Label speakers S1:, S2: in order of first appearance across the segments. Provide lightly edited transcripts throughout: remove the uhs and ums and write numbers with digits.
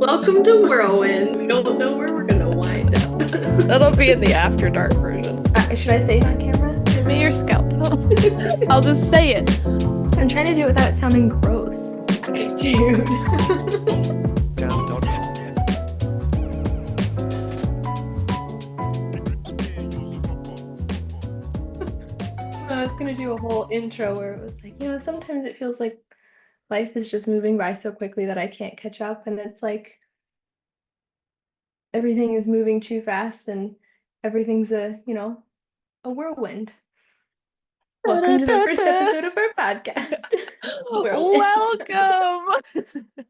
S1: Welcome to Whirlwind. We don't know where we're gonna wind up.
S2: That'll be in the After Dark version.
S1: Should I say it on camera?
S2: Give me your scalpel. I'll just say it.
S1: I'm trying to do it without it sounding gross. Dude. I was gonna do a whole intro where it was like, sometimes it feels like life is just moving by so quickly that I can't catch up, and it's like everything is moving too fast and everything's a whirlwind. Welcome to the first episode of our podcast.
S2: Welcome. I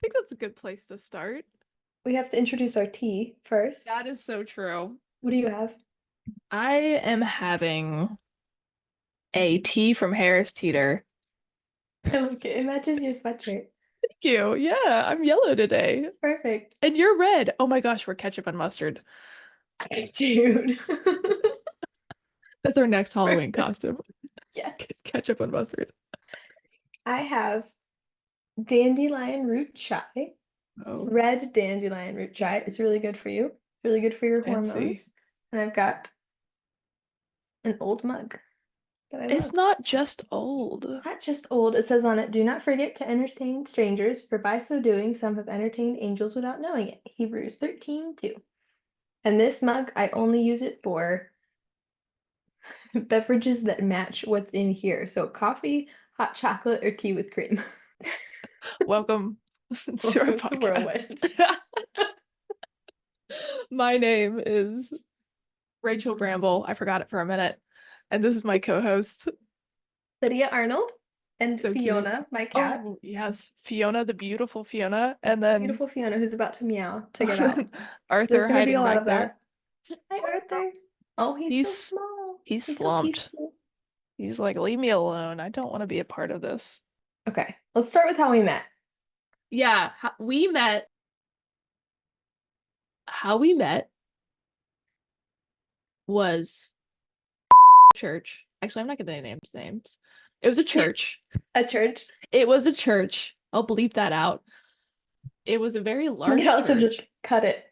S2: think that's a good place to start.
S1: We have to introduce our tea first.
S2: That is so true.
S1: What do you have?
S2: I am having a tea from Harris Teeter.
S1: I like it. It matches your sweatshirt.
S2: Thank you. Yeah, I'm yellow today.
S1: It's perfect.
S2: And you're red. Oh my gosh, we're ketchup and mustard.
S1: Dude.
S2: That's our next Halloween costume.
S1: Yes.
S2: Ketchup and mustard.
S1: I have dandelion root chai.
S2: Oh.
S1: Red dandelion root chai. It's really good for you. Really good for your hormones. And I've got an old mug that I love.
S2: It's not just old.
S1: It's not just old. It says on it, "Do not forget to entertain strangers, for by so doing, some have entertained angels without knowing it." Hebrews 13:2. And this mug, I only use it for beverages that match what's in here. So coffee, hot chocolate, or tea with cream.
S2: Welcome to our podcast. My name is Rachel Bramble. I forgot it for a minute. And this is my co-host,
S1: Lydia Arnold, and
S2: so
S1: Fiona,
S2: cute.
S1: my cat.
S2: Oh, yes. Fiona, the beautiful Fiona. And then
S1: beautiful Fiona, who's about to meow to get out.
S2: Arthur hiding back there.
S1: Hi, Arthur. Oh, he's so small.
S2: He's slumped.
S1: So
S2: He's like, leave me alone. I don't want to be a part of this.
S1: Okay, let's start with how we met.
S2: Yeah, how we met was church. Actually, I'm not gonna name names. It was a church.
S1: A church?
S2: It was a church. I'll bleep that out. It was a very large church.
S1: Also just cut it.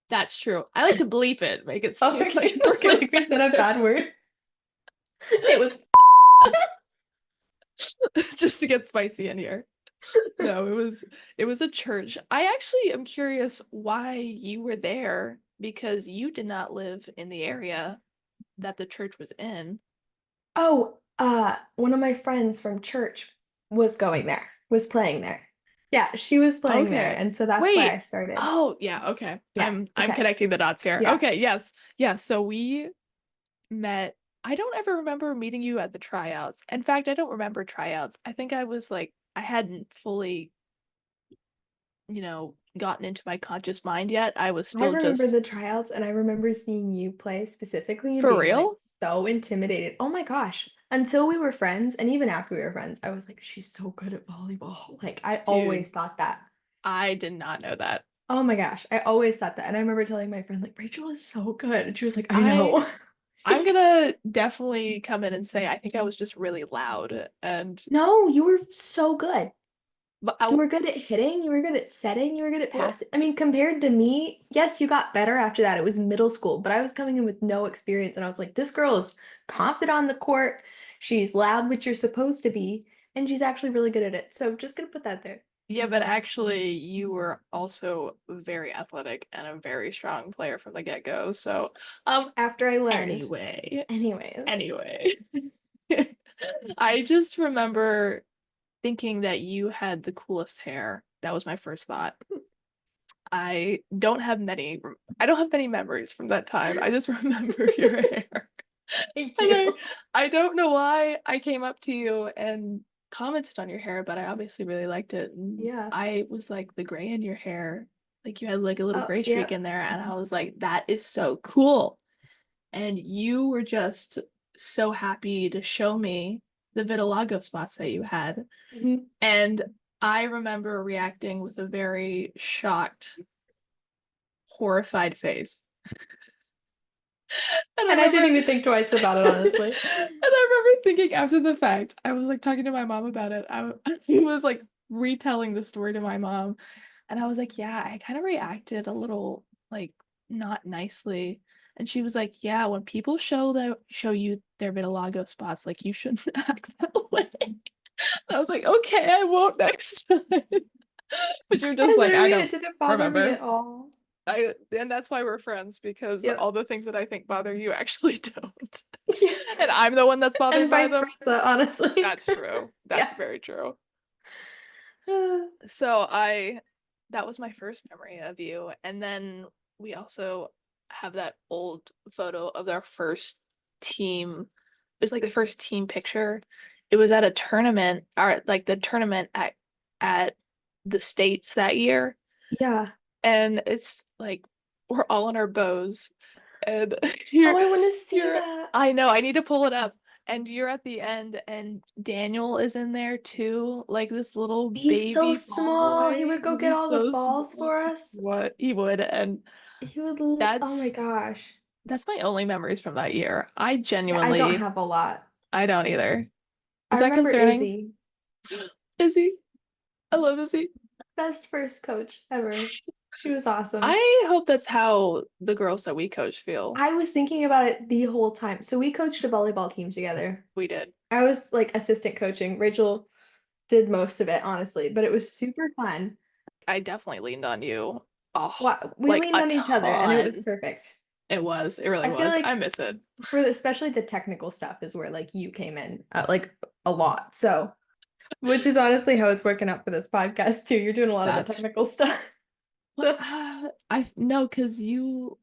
S2: That's true. I like to bleep it, make it seem like it's
S1: really like we said a bad word. It was
S2: just to get spicy in here. No, it was a church. I actually am curious why you were there, because you did not live in the area that the church was in.
S1: Oh, one of my friends from church was playing there. Yeah, she was playing there, and so that's why I started.
S2: Oh, yeah, okay.
S1: Yeah,
S2: I'm connecting the dots here.
S1: Yeah.
S2: Okay, yes. Yeah, so we met. I don't ever remember meeting you at the tryouts. In fact, I don't remember tryouts. I think I was like, I hadn't fully, gotten into my conscious mind yet. I was still
S1: I remember the tryouts, and I remember seeing you play specifically and
S2: For
S1: being
S2: real?
S1: like, so intimidated. Oh my gosh. Until we were friends, and even after we were friends, I was like, she's so good at volleyball. Like, I always thought that.
S2: I did not know that.
S1: Oh my gosh, I always thought that. And I remember telling my friend, like, Rachel is so good. And she was like, I know.
S2: I'm gonna definitely come in and say I think I was just really loud. And
S1: no, you were so good.
S2: But
S1: you were good at hitting, you were good at setting, you were good at passing. I mean, compared to me, yes, you got better after that. It was middle school, but I was coming in with no experience, and I was like, this girl is confident on the court. She's loud, which you're supposed to be, and she's actually really good at it. So just gonna put that there.
S2: Yeah, but actually, you were also very athletic and a very strong player from the get-go. So,
S1: after I learned.
S2: Anyway. I just remember thinking that you had the coolest hair. That was my first thought. I don't have many memories from that time. I just remember your hair.
S1: Thank you.
S2: I don't know why I came up to you and commented on your hair, but I obviously really liked it. And
S1: yeah.
S2: I was like, the gray in your hair, like you had like a little gray streak in there, and I was like, that is so cool. And you were just so happy to show me the vitiligo spots that you had.
S1: Mm-hmm.
S2: And I remember reacting with a very shocked, horrified face.
S1: And I didn't even think twice about it, honestly.
S2: And I remember thinking after the fact, I was like talking to my mom about it. I was like retelling the story to my mom. And I was like, yeah, I kind of reacted a little like not nicely. And she was like, yeah, when people show you their vitiligo spots, like you shouldn't act that way. I was like, okay, I won't next time. But you're just
S1: I
S2: like, I
S1: literally, it
S2: don't
S1: didn't bother me
S2: remember.
S1: at all.
S2: And that's why we're friends because
S1: Yep.
S2: all the things that I think bother you actually don't.
S1: Yes.
S2: And I'm the one that's bothered
S1: And
S2: by
S1: vice
S2: them.
S1: versa, honestly.
S2: That's true. That's
S1: Yeah.
S2: very true. So that was my first memory of you. And then we also have that old photo of our first team. It was like the first team picture. It was at a tournament, or like the tournament at the States that year.
S1: Yeah.
S2: And it's like we're all in our bows. And
S1: Oh, I want to see
S2: you're
S1: that.
S2: I know, I need to pull it up. And you're at the end, and Daniel is in there too, like this little
S1: He's so
S2: baby ball
S1: small. He
S2: boy.
S1: would go get
S2: He's
S1: all the
S2: so
S1: balls
S2: small.
S1: for us.
S2: What he would, and
S1: He would, oh my
S2: that's
S1: gosh.
S2: that's my only memories from that year. I
S1: Yeah, I don't
S2: genuinely,
S1: have a lot.
S2: I don't either.
S1: I
S2: Is that
S1: remember
S2: concerning?
S1: Izzy,
S2: Izzy, I love Izzy.
S1: best first coach ever. She was awesome.
S2: I hope that's how the girls that we coach feel.
S1: I was thinking about it the whole time. So we coached a volleyball team together.
S2: We did.
S1: I was like assistant coaching. Rachel did most of it, honestly, but it was super fun.
S2: I definitely leaned on you. Oh,
S1: We
S2: like
S1: leaned
S2: a
S1: on each other and it was
S2: ton.
S1: perfect.
S2: It was. It really
S1: I feel
S2: was. I
S1: like
S2: miss it.
S1: for especially the technical stuff is where like you came in like a lot. So, which is honestly how it's working out for this podcast too. You're doing a lot of the
S2: That's
S1: technical stuff.
S2: what
S1: So,
S2: I no, because you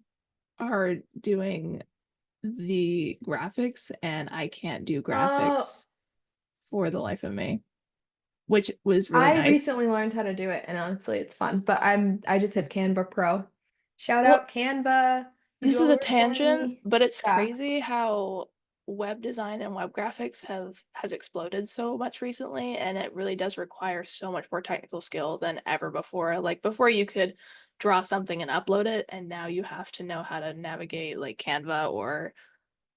S2: are doing the graphics and I can't do
S1: uh,
S2: graphics for the life of me, which was really
S1: I
S2: nice.
S1: recently learned how to do it and honestly it's fun, but I just have Canva Pro. Shout
S2: Well,
S1: out Canva. You
S2: this
S1: do
S2: is
S1: all the
S2: a
S1: work for
S2: tangent,
S1: me.
S2: but it's
S1: Yeah.
S2: crazy how web design and web graphics has exploded so much recently, and it really does require so much more technical skill than ever before. Like before you could draw something and upload it, and now you have to know how to navigate like Canva or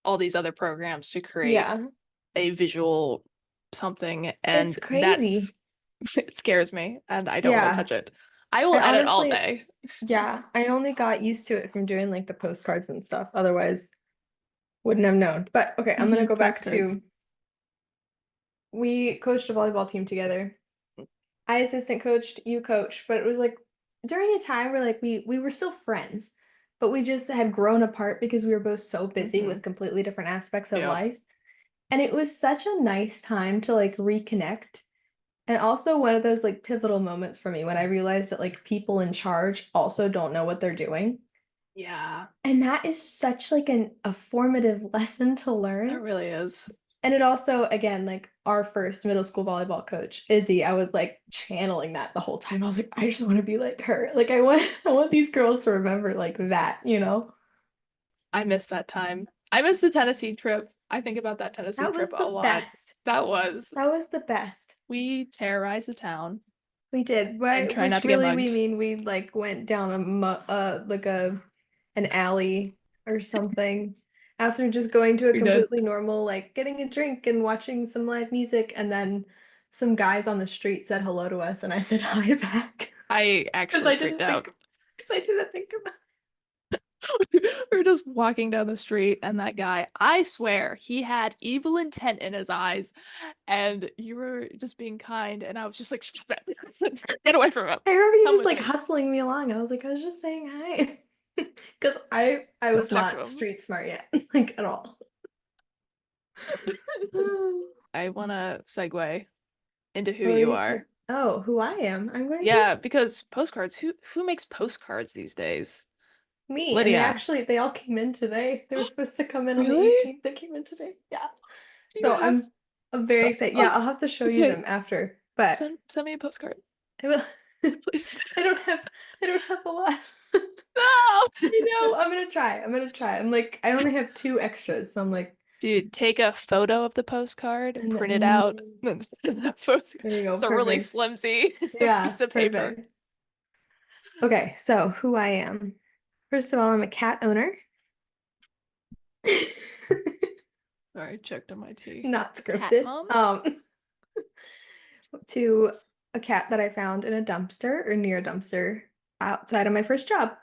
S2: all these other programs to create
S1: Yeah.
S2: a visual something,
S1: It's
S2: and that's
S1: crazy.
S2: it scares me and I don't want to
S1: Yeah.
S2: touch it. I will
S1: I
S2: edit all
S1: honestly,
S2: day.
S1: yeah, I only got used to it from doing like the postcards and stuff. Otherwise, wouldn't have known. But okay, I'm gonna go back
S2: Postcards.
S1: to we coached a volleyball team together. I assistant coached, you coached, but it was like during a time where like we were still friends, but we just had grown apart because we were both so busy
S2: Hmm.
S1: with completely different aspects of
S2: Yep.
S1: life. And it was such a nice time to like reconnect. And also one of those like pivotal moments for me when I realized that like people in charge also don't know what they're doing.
S2: Yeah,
S1: And that is such like a formative lesson to
S2: it
S1: learn.
S2: really is.
S1: And it also, again, like our first middle school volleyball coach, Izzy, I was like channeling that the whole time. I was like, I just want to be like her. Like I want these girls to remember like that, you know?
S2: I miss that time. I miss the Tennessee trip. I think about that Tennessee
S1: That
S2: trip
S1: was
S2: a
S1: the
S2: lot.
S1: best.
S2: That was,
S1: That was the best.
S2: we terrorized the town
S1: We did,
S2: and
S1: right?
S2: try not
S1: Which
S2: to get
S1: really we
S2: mugged.
S1: mean we like went down like a an alley or something after just going to a
S2: We did.
S1: completely normal like getting a drink and watching some live music and then some guys on the street said hello to us and I said hi back
S2: I
S1: because
S2: actually
S1: I
S2: freaked
S1: didn't
S2: out.
S1: think because I didn't think about
S2: We were just walking down the street, and that guy, I swear, he had evil intent in his eyes, and you were just being kind, and I was just like, stop it. Get away from him.
S1: I remember you
S2: Come
S1: just
S2: with
S1: like
S2: me.
S1: hustling me along. I was like I was just saying hi because I
S2: Don't
S1: was
S2: talk to
S1: not
S2: him.
S1: street smart yet like at all.
S2: I want to segue into who
S1: What were
S2: you
S1: you saying?
S2: are.
S1: Oh, who I am. I'm going to
S2: Yeah, because postcards, who makes postcards these days?
S1: me. And
S2: Lydia.
S1: they all came in today. They were supposed to come in on the
S2: Really?
S1: 18th. They came in today. Yeah.
S2: Do you
S1: So
S2: have
S1: I'm very excited. Yeah,
S2: oh,
S1: I'll have to show you
S2: okay.
S1: them after. But
S2: Send me a postcard,
S1: I will
S2: please.
S1: I don't have a lot.
S2: No.
S1: You know, I'm gonna try. I'm gonna try. I'm like I only have two extras, so I'm like
S2: Dude, take a photo of the postcard,
S1: and
S2: print it out, and send that postcard.
S1: there you go.
S2: It's a really
S1: Perfect.
S2: flimsy
S1: Yeah,
S2: piece of paper.
S1: perfect. Okay, so who I am. First of all, I'm a cat owner.
S2: Sorry, I choked on my tea.
S1: Not
S2: Cat
S1: scripted.
S2: mom?
S1: To a cat that I found in a dumpster or near a dumpster outside of my first job.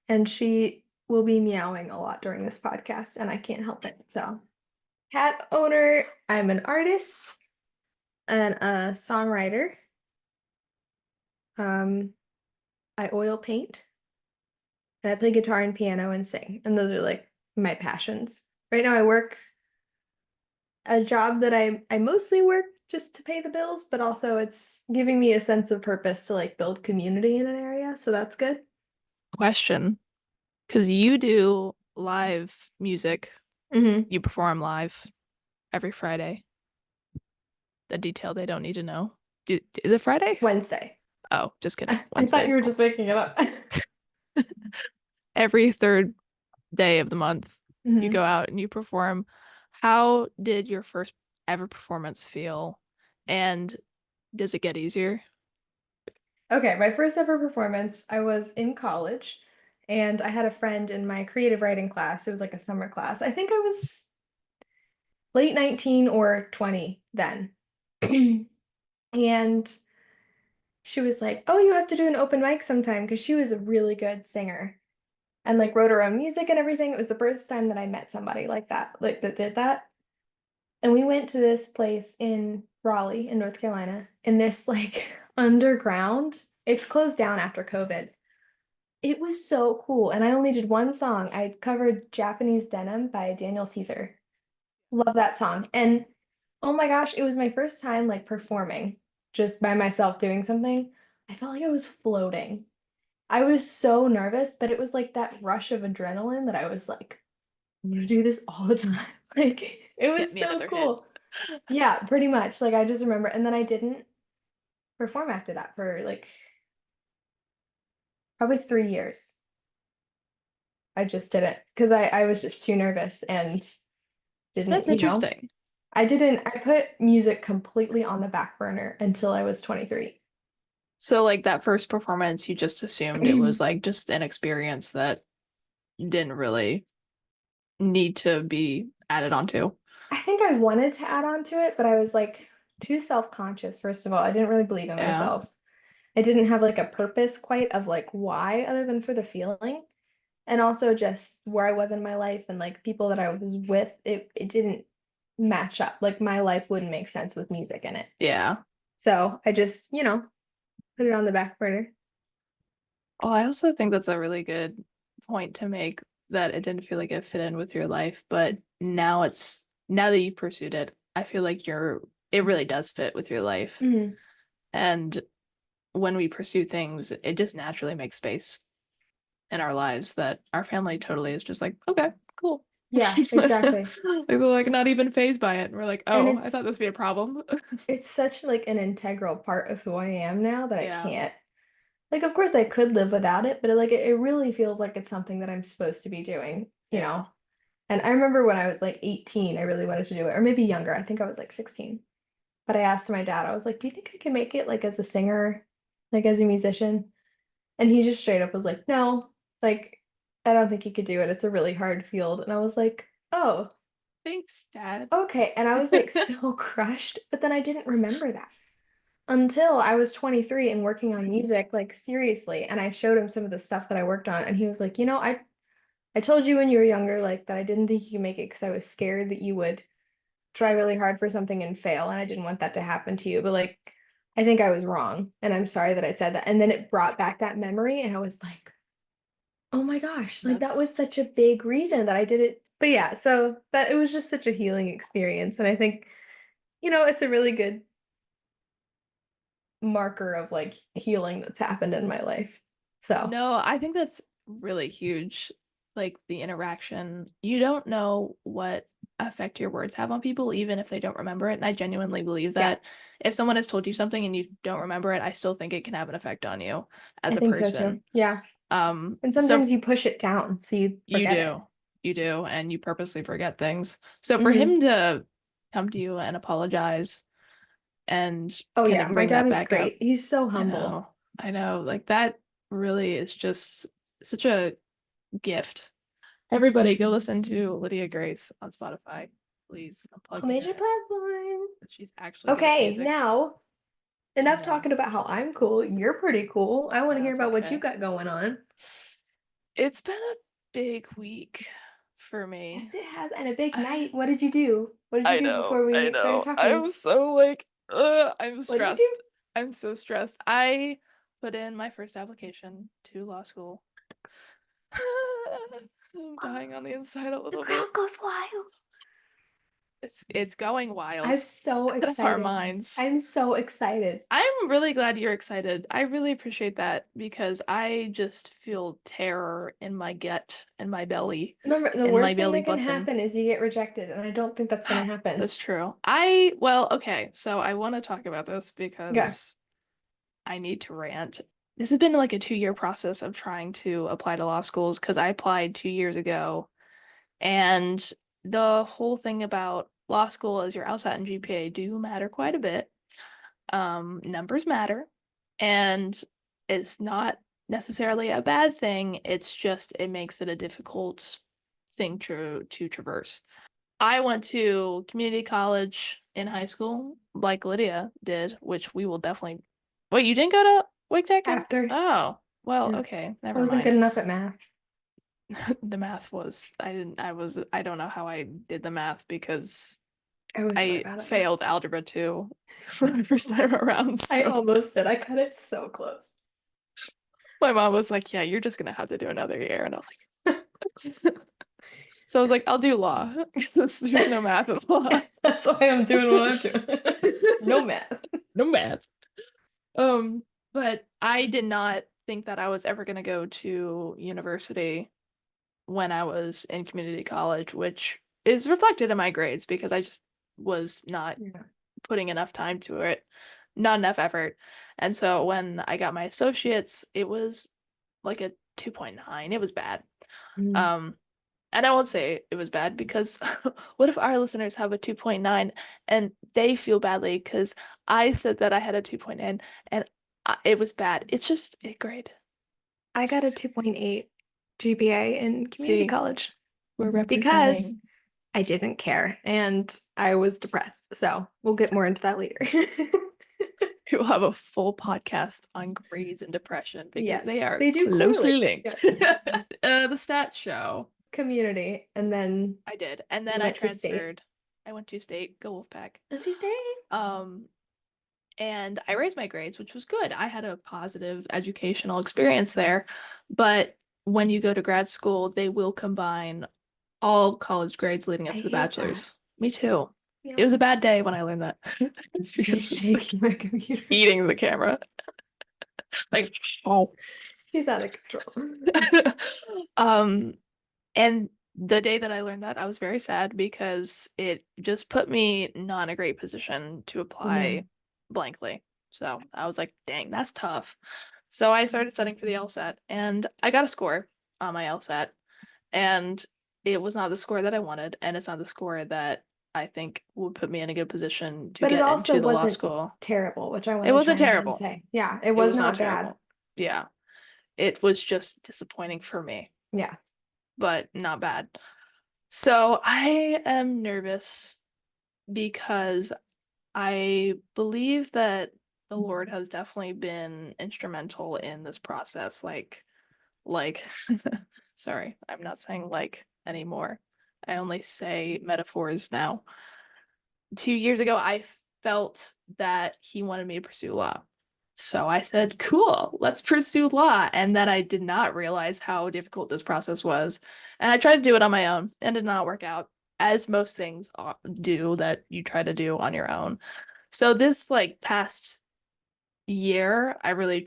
S1: And she will be meowing a lot during this podcast, and I can't help it. So, cat owner, I'm an artist and a songwriter. Um, I oil paint and I play guitar and piano and sing. And those are like my passions. Right now I work a job that I mostly work just to pay the bills, but also it's giving me a sense of purpose to like build community in an area, so that's good.
S2: Question, because you do live music,
S1: Hmm.
S2: you perform live every Friday. The detail they don't need to know. Is it Friday?
S1: Wednesday.
S2: Oh, just kidding.
S1: I thought you
S2: Wednesday.
S1: were just making it up.
S2: Every third day of the month, you
S1: Hmm.
S2: go out and you perform. How did your first ever performance feel? And does it get easier?
S1: Okay, my first ever performance, I was in college and I had a friend in my creative writing class. It was like a summer class. I think I was late 19 or 20 then. And she was like, "Oh, you have to do an open mic sometime," because she was a really good singer and like wrote her own music and everything. It was the first time that I met somebody like that, like that did that. And we went to this place in Raleigh in North Carolina in this like underground. It's closed down after COVID. It was so cool. And I only did one song. I covered Japanese Denim by Daniel Caesar. Love that song. And oh my gosh, it was my first time like performing just by myself doing something. I felt like I was floating. I was so nervous, but it was like that rush of adrenaline that I was like, I'm gonna do this all the time. Like it
S2: Get
S1: was
S2: me
S1: so
S2: another hit.
S1: cool. Yeah, pretty much. Like I just remember, and then I didn't perform after that for like probably 3 years. I just didn't because I was just too nervous and
S2: That's
S1: didn't,
S2: interesting.
S1: I put music completely on the back burner until I was 23.
S2: So, like that first performance, you just assumed it was like just an experience that didn't really need to be added onto.
S1: I think I wanted to add on to it, but I was like too self-conscious, first of all. I didn't really believe in
S2: Yeah.
S1: myself. I didn't have like a purpose quite of like why other than for the feeling. And also just where I was in my life and like people that I was with, it didn't match up. Like my life wouldn't make sense with music in it.
S2: Yeah.
S1: So I just, put it on the back burner.
S2: Well, I also think that's a really good point to make that it didn't feel like it fit in with your life, but now that you've pursued it, I feel like it really does fit with your life.
S1: Hmm.
S2: And when we pursue things, it just naturally makes space in our lives that our family totally is just like, okay, cool.
S1: Yeah, exactly.
S2: Like they're like not even phased by it. And we're like,
S1: And
S2: oh, I thought
S1: it's
S2: this would be a problem.
S1: it's such like an integral part of who I am now that I
S2: Yeah.
S1: can't. Like, of course I could live without it, but it really feels like it's something that I'm supposed to be doing, you
S2: Yeah.
S1: know? And I remember when I was like 18, I really wanted to do it, or maybe younger. I think I was like 16. But I asked my dad, I was like, "Do you think I can make it like as a singer, like as a musician?" And he just straight up was like, "No, like I don't think you could do it. It's a really hard field." And I was like, "Oh,
S2: Thanks, Dad.
S1: okay." And I was like so crushed, but then I didn't remember that until I was 23 and working on music like seriously. And I showed him some of the stuff that I worked on, and he was like, I told you when you were younger like that I didn't think you could make it because I was scared that you would try really hard for something and fail, and I didn't want that to happen to you. But like, I think I was wrong, and I'm sorry that I said that." And then it brought back that memory, and I was like, "Oh my gosh, like that was
S2: That's
S1: such a big reason that I did it." But yeah, so that it was just such a healing experience, and I think, it's a really good marker of like healing that's happened in my life. So,
S2: No, I think that's really huge. Like the interaction, you don't know what effect your words have on people, even if they don't remember it. And I genuinely believe
S1: yeah,
S2: that if someone has told you something and you don't remember it, I still think it can have an effect on you
S1: I
S2: as a
S1: think so too.
S2: person.
S1: Yeah. And
S2: So
S1: sometimes you push it down so you
S2: you
S1: forget it.
S2: do, you do, and you purposely forget things. So for
S1: Hmm.
S2: him to come to you and apologize and
S1: Oh
S2: kind
S1: yeah,
S2: of
S1: my
S2: bring
S1: dad
S2: that
S1: is
S2: back up,
S1: great. He's so
S2: I
S1: humble.
S2: know, I know, like that really is just such a gift. Everybody go listen to Lydia Grace on Spotify. Please, I'm
S1: Oh,
S2: plugging
S1: major
S2: her.
S1: platform.
S2: She's actually good at
S1: Okay,
S2: music.
S1: now Enough
S2: No,
S1: talking about how I'm cool. You're pretty cool. I want to hear
S2: that's
S1: about what you
S2: okay.
S1: got going on.
S2: It's been a big week for
S1: Yes,
S2: me.
S1: it has. And a big night. What did you do? What did you
S2: I
S1: do
S2: know,
S1: before
S2: I
S1: we started
S2: know.
S1: talking?
S2: I'm so like, I'm
S1: What did you do?
S2: stressed. I'm so stressed. I put in my first application to law school. I'm dying on the inside a
S1: The
S2: little bit.
S1: crowd goes wild.
S2: It's going wild
S1: I'm so
S2: out of our
S1: excited.
S2: minds.
S1: I'm so excited.
S2: I'm really glad you're excited. I really appreciate that because I just feel terror in my gut and my belly,
S1: Remember, the
S2: in my
S1: worst thing
S2: belly
S1: that can
S2: button.
S1: happen is you get rejected, and I don't think that's going to happen.
S2: That's true. Well, okay, so I want to talk about this
S1: Yeah.
S2: because I need to rant. This has been like a 2-year process of trying to apply to law schools because I applied 2 years ago. And the whole thing about law school is your LSAT and GPA do matter quite a bit. Numbers matter, and it's not necessarily a bad thing. It's just it makes it a difficult thing to traverse. I went to community college in high school, like Lydia did, which we will definitely. Wait, you didn't go to Wake Tech?
S1: After.
S2: Oh, well,
S1: Yeah.
S2: okay,
S1: I
S2: never
S1: wasn't good
S2: mind.
S1: enough at math.
S2: The math was, I didn't, I don't know how I did the math because
S1: I was really
S2: I
S1: bad at math.
S2: failed algebra 2 for the first time around.
S1: I
S2: So
S1: almost did. I cut it so close.
S2: my mom was like, yeah, you're just gonna have to do another year. And I was like, so I was like, I'll do law because there's no math in law.
S1: That's why I'm doing what I'm doing. No math.
S2: No math. But I did not think that I was ever gonna go to university when I was in community college, which is reflected in my grades because I just was not
S1: Yeah.
S2: putting enough time to it, not enough effort. And so when I got my associates, it was like a 2.9. It was bad.
S1: Mm.
S2: Um, and I won't say it was bad because what if our listeners have a 2.9 and they feel badly because I said that I had a 2.9 and it was bad. It's just a grade.
S1: I got a
S2: Just
S1: 2.8 GPA in community
S2: see,
S1: college
S2: we're
S1: because
S2: representing.
S1: I didn't care and I was depressed. So we'll get more into that later.
S2: We will have a full podcast on grades and depression because
S1: Yes,
S2: they are
S1: they do
S2: closely
S1: correlate.
S2: linked.
S1: Yes.
S2: The stats show.
S1: Community. And then
S2: I did. And
S1: you
S2: then I
S1: went to state.
S2: transferred. I went to state, go Wolfpack.
S1: NC State.
S2: Um, and I raised my grades, which was good. I had a positive educational experience there. But when you go to grad school, they will combine all college grades leading
S1: I
S2: up to the
S1: hate that.
S2: bachelor's. Me too. It was a
S1: Yes.
S2: bad day when I learned that.
S1: She's
S2: Because it's like
S1: shaking my computer.
S2: eating the camera. Like, oh.
S1: She's out of control.
S2: Um, and the day that I learned that, I was very sad because it just put me not in a great position to
S1: Yeah.
S2: apply blankly. So I was like, dang, that's tough. So I started studying for the LSAT and I got a score on my LSAT, and it was not the score that I wanted, and it's not the score that I think would put me in a good position to
S1: But it
S2: get
S1: also
S2: into the law
S1: wasn't
S2: school.
S1: terrible, which I want
S2: It
S1: to
S2: wasn't
S1: chime in and
S2: terrible.
S1: say. Yeah, it
S2: It
S1: was
S2: was not
S1: not bad.
S2: terrible. Yeah. It was just disappointing for me,
S1: Yeah.
S2: but not bad. So I am nervous because I believe that the Lord has definitely been instrumental in this process. Like, sorry, I'm not saying like anymore. I only say metaphors now. 2 years ago, I felt that he wanted me to pursue law. So I said, cool, let's pursue law. And then I did not realize how difficult this process was. And I tried to do it on my own and did not work out, as most things do that you try to do on your own. So this like past year, I really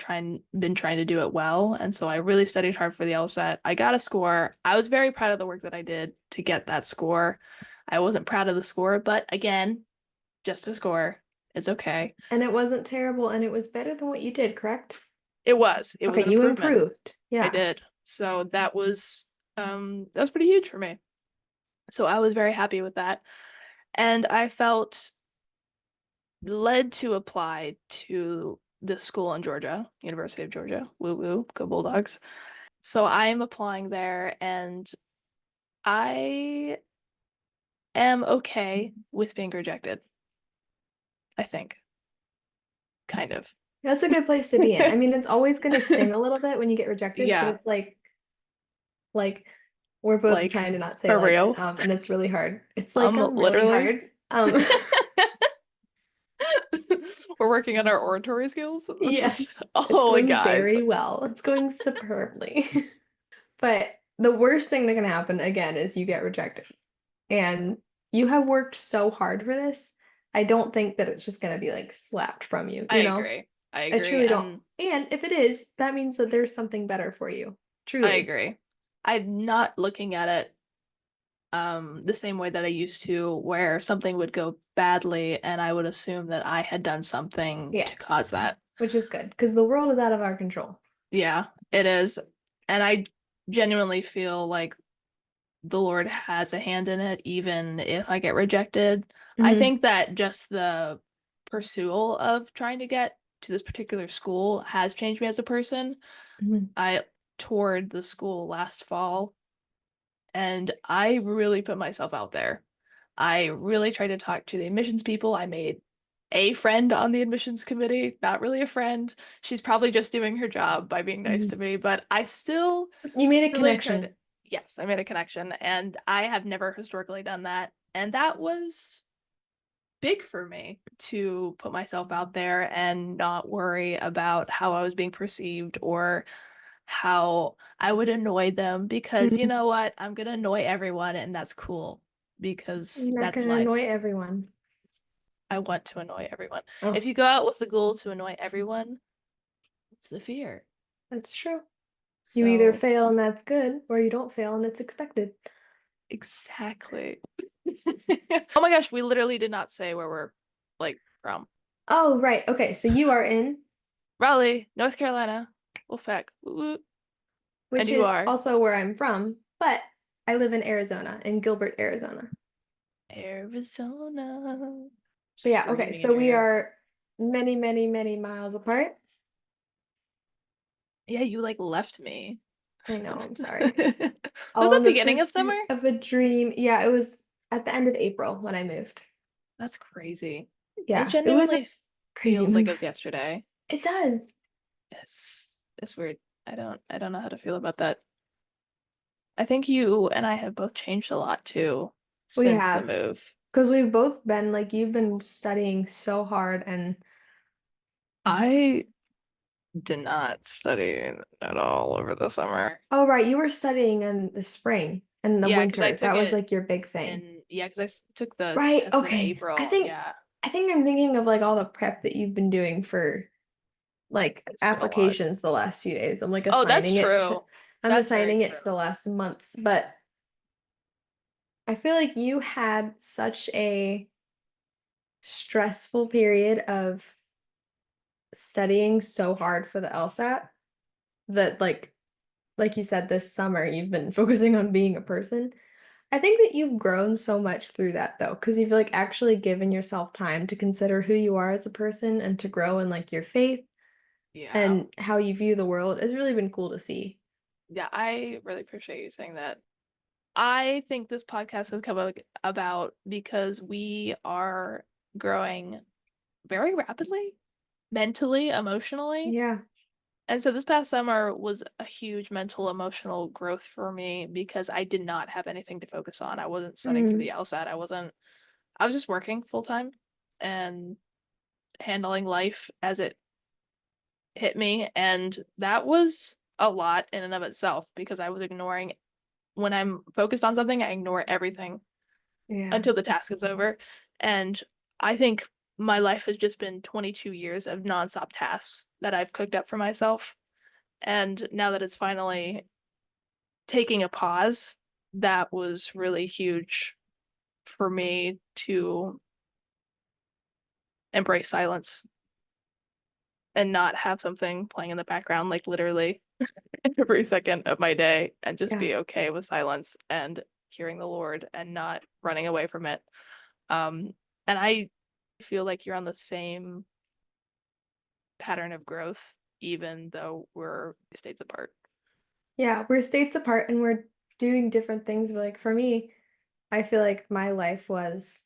S2: been trying to do it well. And so I really studied hard for the LSAT. I got a score. I was very proud of the work that I did to get that score. I wasn't proud of the score, but again, just a score. It's okay.
S1: And it wasn't terrible, and it was better than what you did, correct?
S2: It was. It was
S1: Okay,
S2: an
S1: you
S2: improvement.
S1: improved.
S2: I
S1: Yeah.
S2: did. So that was pretty huge for me. So I was very happy with that. And I felt led to apply to this school in Georgia, University of Georgia. Woo woo, go Bulldogs. So I'm applying there and I am okay with being rejected, I think. kind of.
S1: That's a good place to be in. I mean, it's always going to sting a little bit when you get rejected, but
S2: Yeah,
S1: it's like we're both
S2: like
S1: trying to not say
S2: for
S1: like,
S2: real.
S1: and it's really hard. It's like really
S2: Literally.
S1: hard.
S2: We're working on our oratory skills. This is,
S1: Yes, it's
S2: oh my
S1: going
S2: guys.
S1: very well. It's going superbly. But the worst thing that can happen again is you get rejected. And you have worked so hard for this. I don't think that it's just going to be like slapped from you,
S2: I
S1: you know?
S2: agree. I
S1: I
S2: agree.
S1: truly don't.
S2: And
S1: And if it is, that means that there's something better for you.
S2: I
S1: Truly.
S2: agree. I'm not looking at it the same way that I used to, where something would go badly and I would assume that I had done something to
S1: Yes,
S2: cause that.
S1: which is good because the world is out of our control.
S2: Yeah, it is. And I genuinely feel like the Lord has a hand in it, even if I get rejected. I
S1: Hmm.
S2: think that just the pursuit of trying to get to this particular school has changed me as a person.
S1: Hmm.
S2: I toured the school last fall and I really put myself out there. I really tried to talk to the admissions people. I made a friend on the admissions committee, not really a friend. She's probably just doing her job by being nice
S1: Hmm.
S2: to me, but I still
S1: You made a
S2: really tried to,
S1: connection.
S2: yes, I made a connection, and I have never historically done that. And that was big for me to put myself out there and not worry about how I was being perceived or how I would annoy them because you
S1: Mhm.
S2: know what? I'm gonna annoy everyone, and that's cool because
S1: You're not
S2: that's
S1: going to annoy
S2: life.
S1: everyone.
S2: I want to annoy everyone.
S1: Oh,
S2: If you go out with the goal to annoy everyone, it's the fear.
S1: that's true. You either
S2: So,
S1: fail and that's good, or you don't fail and it's expected.
S2: exactly. Oh my gosh, we literally did not say where we're like from.
S1: Oh, right. Okay, so you are in,
S2: Raleigh, North Carolina. Wolfpack. Woo woo. And
S1: which
S2: you
S1: is
S2: are
S1: also where I'm from, but I live in Arizona, in Gilbert, Arizona.
S2: Arizona.
S1: But yeah, okay,
S2: Screaming in
S1: so
S2: your
S1: we
S2: ear.
S1: are many, many, many miles apart.
S2: Yeah, you like left me.
S1: I know, I'm sorry.
S2: Was
S1: All
S2: that
S1: in the
S2: beginning of summer?
S1: pursuit of a dream. Yeah, it was at the end of April when I moved.
S2: That's crazy. It
S1: Yeah, it was a
S2: genuinely
S1: crazy
S2: feels like it
S1: move.
S2: was yesterday.
S1: It does.
S2: It's weird. I don't know how to feel about that. I think you and I have both changed a lot too
S1: We
S2: since the
S1: have,
S2: move.
S1: because we've both been like, you've been studying so hard and
S2: I did not study at all over the summer.
S1: oh, right, you were studying in the spring and the
S2: Yeah, because I
S1: winter. That
S2: took
S1: was
S2: it
S1: like your big thing.
S2: in, yeah, because took the
S1: Right,
S2: test in
S1: okay.
S2: April. Yeah,
S1: I think I'm thinking of like all the prep that you've been doing for like
S2: it's been a lot.
S1: applications the last few days.
S2: Oh, that's true.
S1: I'm
S2: That's very
S1: assigning it
S2: true.
S1: to the last months, but I feel like you had such a stressful period of studying so hard for the LSAT that like you said this summer you've been focusing on being a person. I think that you've grown so much through that though, because you've like actually given yourself time to consider who you are as a person and to grow in like your faith
S2: Yeah.
S1: and how you view the world. It's really been cool to see.
S2: Yeah, I really appreciate you saying that. I think this podcast has come about because we are growing very rapidly, mentally, emotionally.
S1: Yeah.
S2: And so this past summer was a huge mental, emotional growth for me because I did not have anything to focus on. I wasn't studying for the
S1: Mm.
S2: LSAT. I was just working full time and handling life as it hit me. And that was a lot in and of itself because I was ignoring, when I'm focused on something, I ignore everything
S1: Yeah.
S2: until the task is over. And I think my life has just been 22 years of nonstop tasks that I've cooked up for myself. And now that it's finally taking a pause, that was really huge for me to embrace silence and not have something playing in the background, like literally every second of my day, and just
S1: Yeah.
S2: be okay with silence and hearing the Lord and not running away from it. And I feel like you're on the same pattern of growth, even though we're states apart.
S1: Yeah, we're states apart and we're doing different things, but like for me, I feel like my life was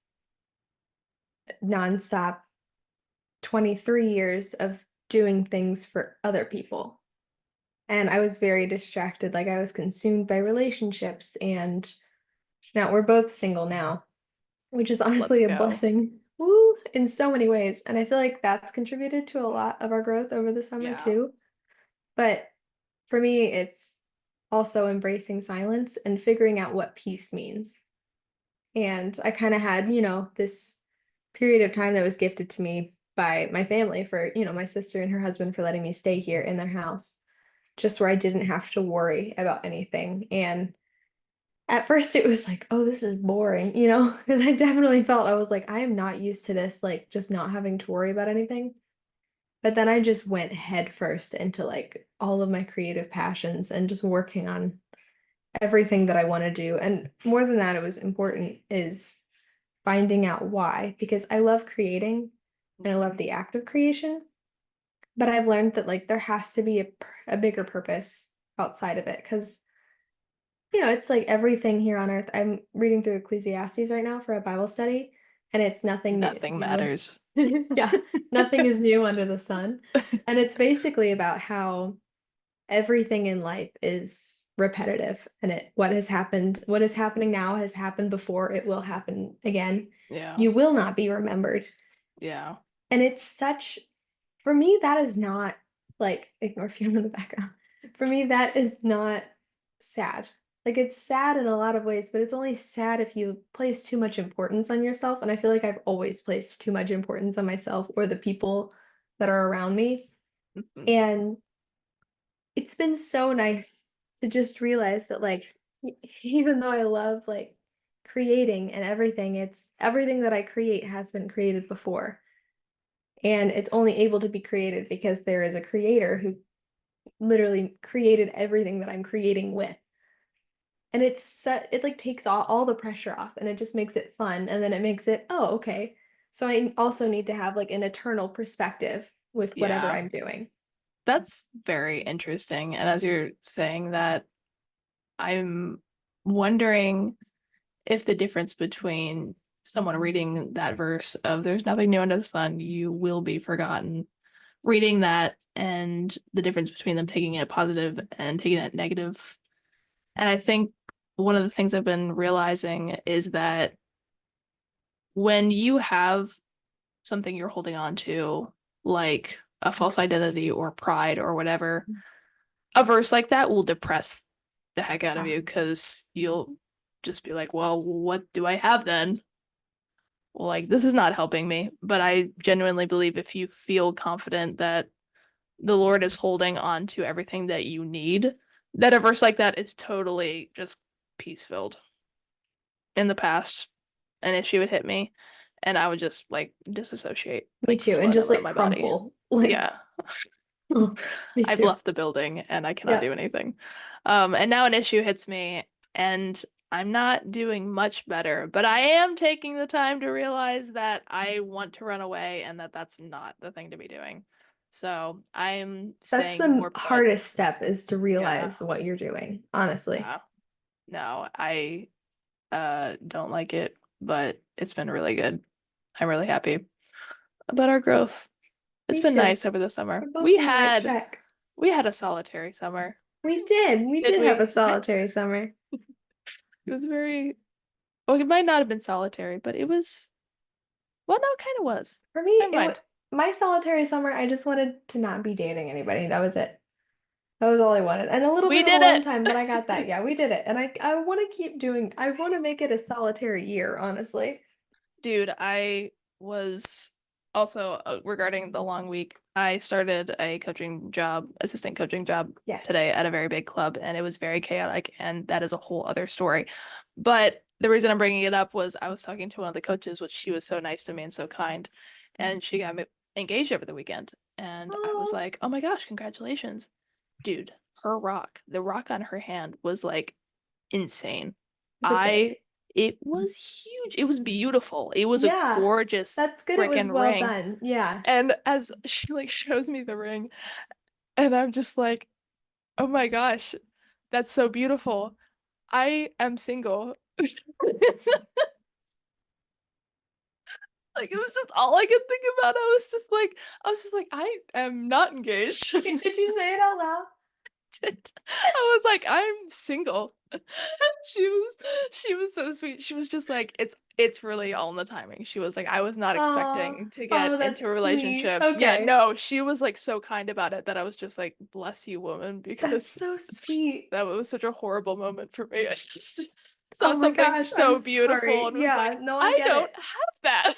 S1: nonstop 23 years of doing things for other people. And I was very distracted. Like I was consumed by relationships. And now we're both single now, which is
S2: Let's
S1: honestly a
S2: go.
S1: blessing. Woo, in so many ways. And I feel like that's contributed to a lot of our growth over the summer
S2: Yeah.
S1: too. But for me, it's also embracing silence and figuring out what peace means. And I kind of had, this period of time that was gifted to me by my family for, my sister and her husband for letting me stay here in their house, just where I didn't have to worry about anything. And at first it was like, oh, this is boring, because I definitely felt I was like, I am not used to this, like just not having to worry about anything. But then I just went head first into like all of my creative passions and just working on everything that I want to do. And more than that, it was important is finding out why, because I love creating and I love the act of creation, but I've learned that like there has to be a bigger purpose outside of it because it's like everything here on earth. I'm reading through Ecclesiastes right now for a Bible study, and it's nothing
S2: Nothing
S1: new.
S2: matters.
S1: Yeah, nothing is new under the sun. And it's basically about how everything in life is repetitive and what is happening now has happened before, it will happen again.
S2: Yeah.
S1: You will not be remembered.
S2: Yeah.
S1: And it's such, for me, that is not like ignore feeling in the background. For me, that is not sad. Like it's sad in a lot of ways, but it's only sad if you place too much importance on yourself. And I feel like I've always placed too much importance on myself or the people that are around me.
S2: Mhm.
S1: And it's been so nice to just realize that like even though I love like creating and everything, it's everything that I create has been created before. And it's only able to be created because there is a creator who literally created everything that I'm creating with. And it like takes all the pressure off and it just makes it fun. And then it makes it, oh, okay. So I also need to have like an eternal perspective with whatever
S2: Yeah.
S1: I'm doing.
S2: That's very interesting. And as you're saying that, I'm wondering if the difference between someone reading that verse of there's nothing new under the sun, you will be forgotten, reading that and the difference between them taking it positive and taking it negative. And I think one of the things I've been realizing is that when you have something you're holding on to, like a false identity or pride or whatever, a verse like that will depress the heck out of
S1: Ah,
S2: you because you'll just be like, well, what do I have then? Well, like, this is not helping me. But I genuinely believe if you feel confident that the Lord is holding on to everything that you need, that a verse like that is totally just peace filled. In the past, an issue would hit me and I would just like disassociate,
S1: me
S2: like
S1: too. And
S2: float
S1: just
S2: out of
S1: like
S2: my body.
S1: crumple. Like,
S2: Yeah.
S1: oh, me
S2: I've
S1: too.
S2: left the building and I cannot do
S1: Yep.
S2: anything. And now an issue hits me and I'm not doing much better, but I am taking the time to realize that I want to run away and that that's not the thing to be doing. So I'm
S1: That's
S2: staying
S1: the
S2: more put.
S1: hardest step is to
S2: Yeah,
S1: realize what you're doing, honestly.
S2: yeah. No, I don't like it, but it's been really good. I'm really happy about our growth. It's
S1: Me
S2: been
S1: too.
S2: nice over the summer.
S1: We're both on the right track.
S2: We had a solitary summer.
S1: We did. We
S2: Did
S1: did have a
S2: we?
S1: solitary summer.
S2: It was very, well, it might not have been solitary, but it was, well, no, it kind of was.
S1: For me,
S2: Never mind.
S1: my solitary summer, I just wanted to not be dating anybody. That was it. That was all I wanted. And a little
S2: We
S1: bit of
S2: did
S1: alone time, but I got that.
S2: it.
S1: Yeah, we did it. And I want to keep doing, I want to make it a solitary year, honestly.
S2: Dude, I was also regarding the long week, I started a coaching job, assistant coaching job
S1: Yes.
S2: today at a very big club, and it was very chaotic, and that is a whole other story. But the reason I'm bringing it up was I was talking to one of the coaches, which she was so nice to me and so kind, and she got me engaged over the weekend, and I was
S1: Oh,
S2: like, "Oh my gosh, congratulations." Dude, the rock on her hand was like insane.
S1: is it
S2: I
S1: big?
S2: It was huge. It was beautiful. It was a
S1: Yeah.
S2: gorgeous
S1: That's good. It was
S2: freaking
S1: well
S2: ring.
S1: done. Yeah.
S2: And as she like shows me the ring, and I'm just like, "Oh my gosh, that's so beautiful. I am single." Like it was just all I could think about. I was just like, I am not engaged.
S1: Did you say it out loud?
S2: I was like, I'm single. She was she was so sweet. She was just like, it's really all in the timing. She was like, I was not
S1: Oh,
S2: expecting to get
S1: oh,
S2: into a
S1: that's sweet.
S2: relationship. Yeah,
S1: Okay.
S2: no, she was like so kind about it that I was just like, bless you, woman,
S1: That's
S2: because
S1: so sweet.
S2: that was such a horrible moment for me. I just saw
S1: Oh my
S2: something
S1: gosh, I'm
S2: so beautiful
S1: sorry.
S2: and was
S1: Yeah,
S2: like,
S1: no, I
S2: I
S1: get
S2: don't
S1: it.
S2: have that.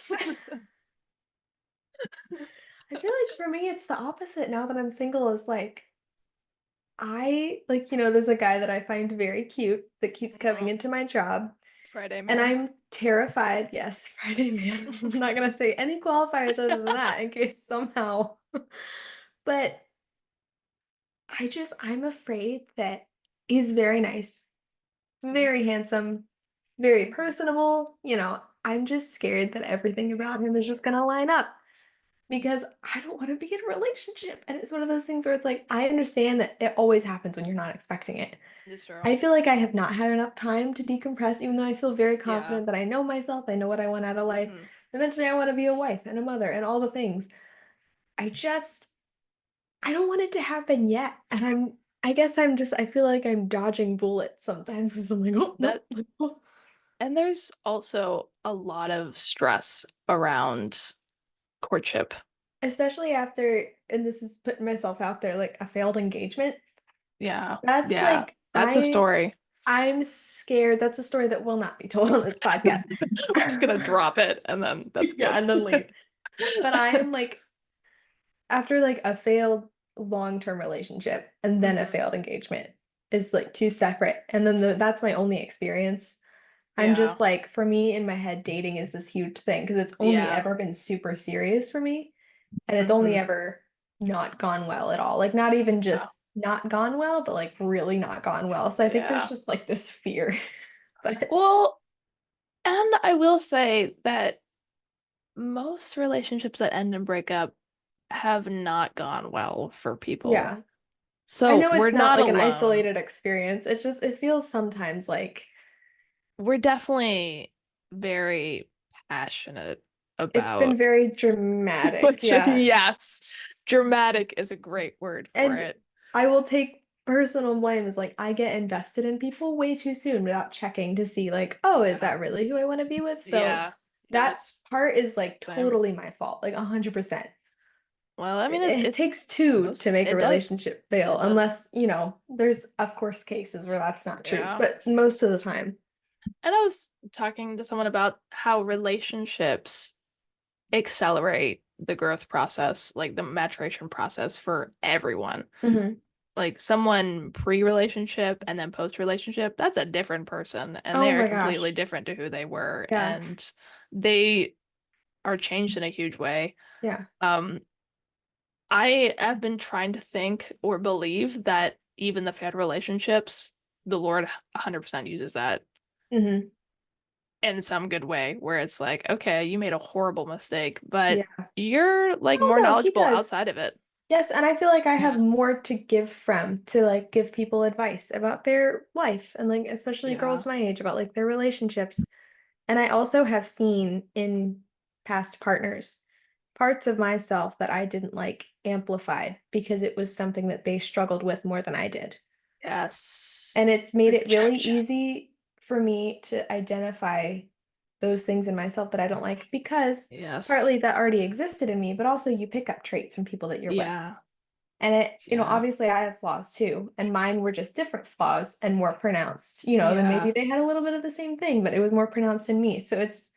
S1: I feel like for me, it's the opposite now that I'm single, is like, I like, there's a guy that I find very cute that keeps coming
S2: Aw,
S1: into my job,
S2: Friday
S1: and
S2: man.
S1: I'm terrified. Yes, Friday man. I'm not gonna say any qualifiers other than that in case somehow. But I'm afraid that he's very nice, very handsome, very
S2: Mhm.
S1: personable. I'm just scared that everything about him is just gonna line up because I don't want to be in a relationship. And it's one of those things where it's like, I understand that it always happens when you're not expecting it.
S2: It's true.
S1: I feel like I have not had enough time to decompress, even though I feel very
S2: Yeah.
S1: confident that I know myself, I know what I want out of life.
S2: Hmm.
S1: Eventually, I want to be a wife and a mother and all the things. I don't want it to happen yet. And I guess I feel like I'm dodging bullets sometimes because I'm like, oh,
S2: That
S1: no.
S2: and there's also a lot of stress around courtship.
S1: Especially after, and this is putting myself out there, like a failed engagement.
S2: Yeah.
S1: That's
S2: Yeah.
S1: like,
S2: That's a story.
S1: I'm scared. That's a story that will not be told on this podcast.
S2: We're just gonna drop it and then that's
S1: Yeah,
S2: good.
S1: and then leave. But I'm like, after like a failed long-term relationship and then a
S2: Hmm.
S1: failed engagement is like two separate. And then that's my only experience. I'm
S2: Yeah.
S1: just like, for me in my head, dating is this huge thing because it's only
S2: Yeah.
S1: ever been super serious for me. And it's only
S2: Hmm.
S1: ever not gone well at all. Like, not even
S2: Yeah.
S1: just not gone well, but like really not gone well. So I think there's
S2: Yeah.
S1: just like this fear. But
S2: Well, and I will say that most relationships that end and break up have not gone well for people.
S1: yeah, I
S2: So
S1: know
S2: we're
S1: it's not
S2: not
S1: like an
S2: alone.
S1: isolated experience. It feels sometimes like
S2: We're definitely very passionate
S1: it's been
S2: about
S1: very dramatic.
S2: which,
S1: Yeah.
S2: yes, dramatic is a great word for
S1: And
S2: it.
S1: I will take personal blame as like I get invested in people way too soon without checking to see like, oh, is
S2: Yeah.
S1: that really who I want to be with? So
S2: Yeah.
S1: that
S2: Yes.
S1: part is like
S2: Same.
S1: totally my fault, like 100%.
S2: Well, I mean,
S1: It
S2: it's
S1: takes two to
S2: most,
S1: make a
S2: it does.
S1: relationship fail,
S2: It does.
S1: unless, there's of course cases where that's not true,
S2: Yeah.
S1: but most of the time.
S2: And I was talking to someone about how relationships accelerate the growth process, like the maturation process for everyone.
S1: Hmm.
S2: Like someone pre-relationship and then post-relationship, that's a different person and
S1: Oh
S2: they are
S1: my
S2: completely
S1: gosh.
S2: different to who they were
S1: Yeah.
S2: and they are changed in a huge way.
S1: Yeah.
S2: Um, I have been trying to think or believe that even the failed relationships, the Lord 100% uses that
S1: Hmm.
S2: in some good way, where it's like, okay, you made a horrible mistake, but
S1: Yeah.
S2: you're like
S1: Oh
S2: more
S1: no, he
S2: knowledgeable
S1: does.
S2: outside of it.
S1: Yes, and I feel like I have
S2: Yeah.
S1: more to give from to like give people advice about their life and like especially
S2: Yeah.
S1: girls my age about like their relationships. And I also have seen in past partners parts of myself that I didn't like amplified because it was something that they struggled with more than I did.
S2: Yes.
S1: And it's made it really
S2: Rejection.
S1: easy for me to identify those things in myself that I don't like because
S2: Yes.
S1: partly that already existed in me, but also you pick up traits from people that you're with.
S2: Yeah.
S1: And
S2: Yeah.
S1: obviously I have flaws too, and mine were just different flaws and more pronounced, than maybe
S2: Yeah.
S1: they had a little bit of the same thing, but it was more pronounced in me. So it's,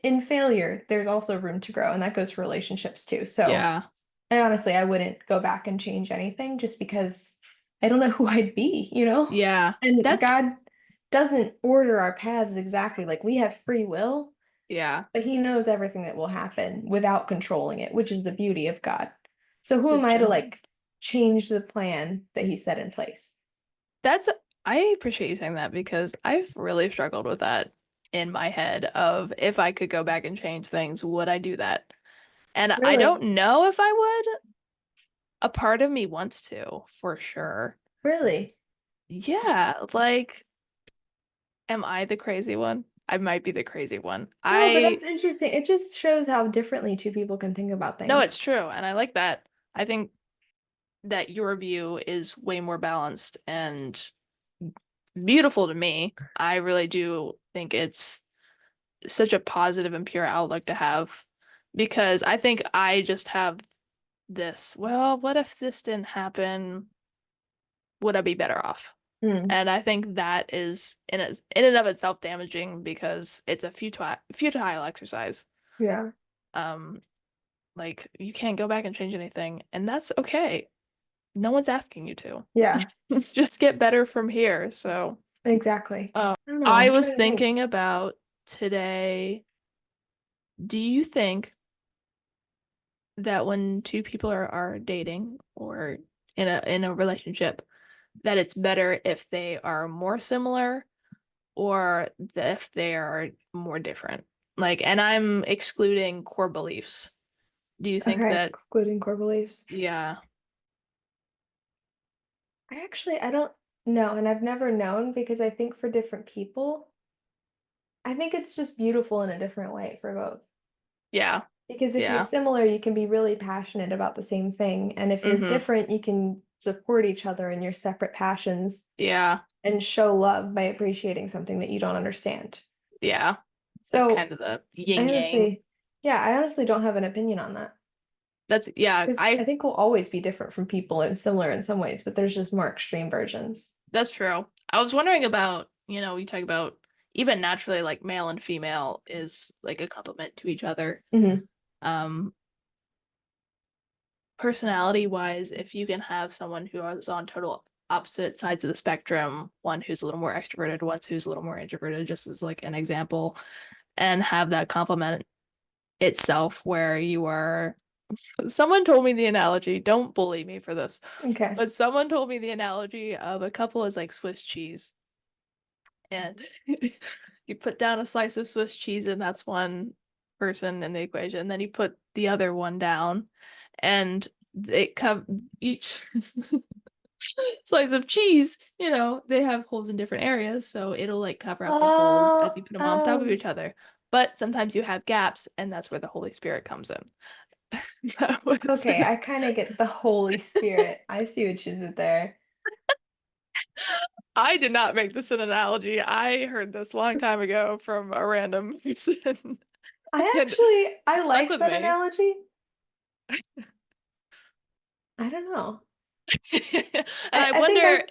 S1: in failure, there's also room to grow, and that goes for relationships too. So
S2: Yeah.
S1: I wouldn't go back and change anything just because I don't know who I'd be.
S2: Yeah.
S1: And
S2: That's
S1: God doesn't order our paths exactly. Like we have free will,
S2: yeah.
S1: but He knows everything that will happen without controlling it, which is the beauty of God. So
S2: It's
S1: who
S2: a
S1: am I to
S2: gem.
S1: like change the plan that He set in place?
S2: That's I appreciate you saying that because I've really struggled with that in my head of if I could go back and change things, would I do that? And I
S1: Really?
S2: don't know if I would. A part of me wants to, for sure.
S1: Really?
S2: Yeah, like, am I the crazy one? I might be the crazy one.
S1: No, but
S2: I
S1: that's interesting. It just shows how differently two people can think about
S2: No, it's
S1: things.
S2: true, and I like that. I think that your view is way more balanced and beautiful to me. I really do think it's such a positive and pure outlook to have because I think I just have this, well, what if this didn't happen? Would I be better off?
S1: Hmm.
S2: And I think that is in and of itself damaging because it's a futile exercise.
S1: Yeah.
S2: Um, like you can't go back and change anything, and that's okay. No one's asking you to.
S1: Yeah,
S2: Just get better from here. So,
S1: exactly.
S2: uh,
S1: I don't know.
S2: I
S1: I'm
S2: was
S1: trying to think.
S2: thinking about today, do you think that when two people are dating or in a relationship, that it's better if they are more similar or if they are more different? Like, and I'm excluding core beliefs. Do you think
S1: Okay,
S2: that,
S1: excluding core beliefs.
S2: yeah,
S1: I don't know, and I've never known because I think for different people, I think it's just beautiful in a different way for both.
S2: yeah,
S1: Because if you're
S2: yeah,
S1: similar, you can be really passionate about the same thing. And if you're
S2: mm-hmm,
S1: different, you can support each other in your separate passions
S2: yeah,
S1: and show love by appreciating something that you don't understand.
S2: yeah, like
S1: So
S2: kind of the
S1: I
S2: yin yang.
S1: honestly, yeah, I honestly don't have an opinion on that.
S2: Yeah,
S1: Because I think we'll always be different from people and similar in some ways, but there's just more extreme versions.
S2: that's true. I was wondering about, you talk about even naturally like male and female is like a complement to each other.
S1: Hmm.
S2: Um, Personality wise, if you can have someone who is on total opposite sides of the spectrum, one who's a little more extroverted, one who's a little more introverted, just as like an example, and have that complement itself where you are someone told me the analogy, don't bully me for this,
S1: Okay.
S2: but someone told me the analogy of a couple is like Swiss cheese. And you put down a slice of Swiss cheese, and that's one person in the equation. And then you put the other one down, and it cover each slice of cheese, they have holes in different areas, so it'll like cover up the holes as you
S1: Oh,
S2: put them on top of each other. But sometimes you have gaps, and that's where the Holy Spirit comes in. That was
S1: okay. I kind of get the Holy Spirit. I see what you did there.
S2: I did not make this an analogy. I heard this a long time ago from a random person, and
S1: I
S2: it stuck
S1: like
S2: with
S1: that
S2: me.
S1: analogy. I don't know.
S2: And I
S1: I think
S2: wonder,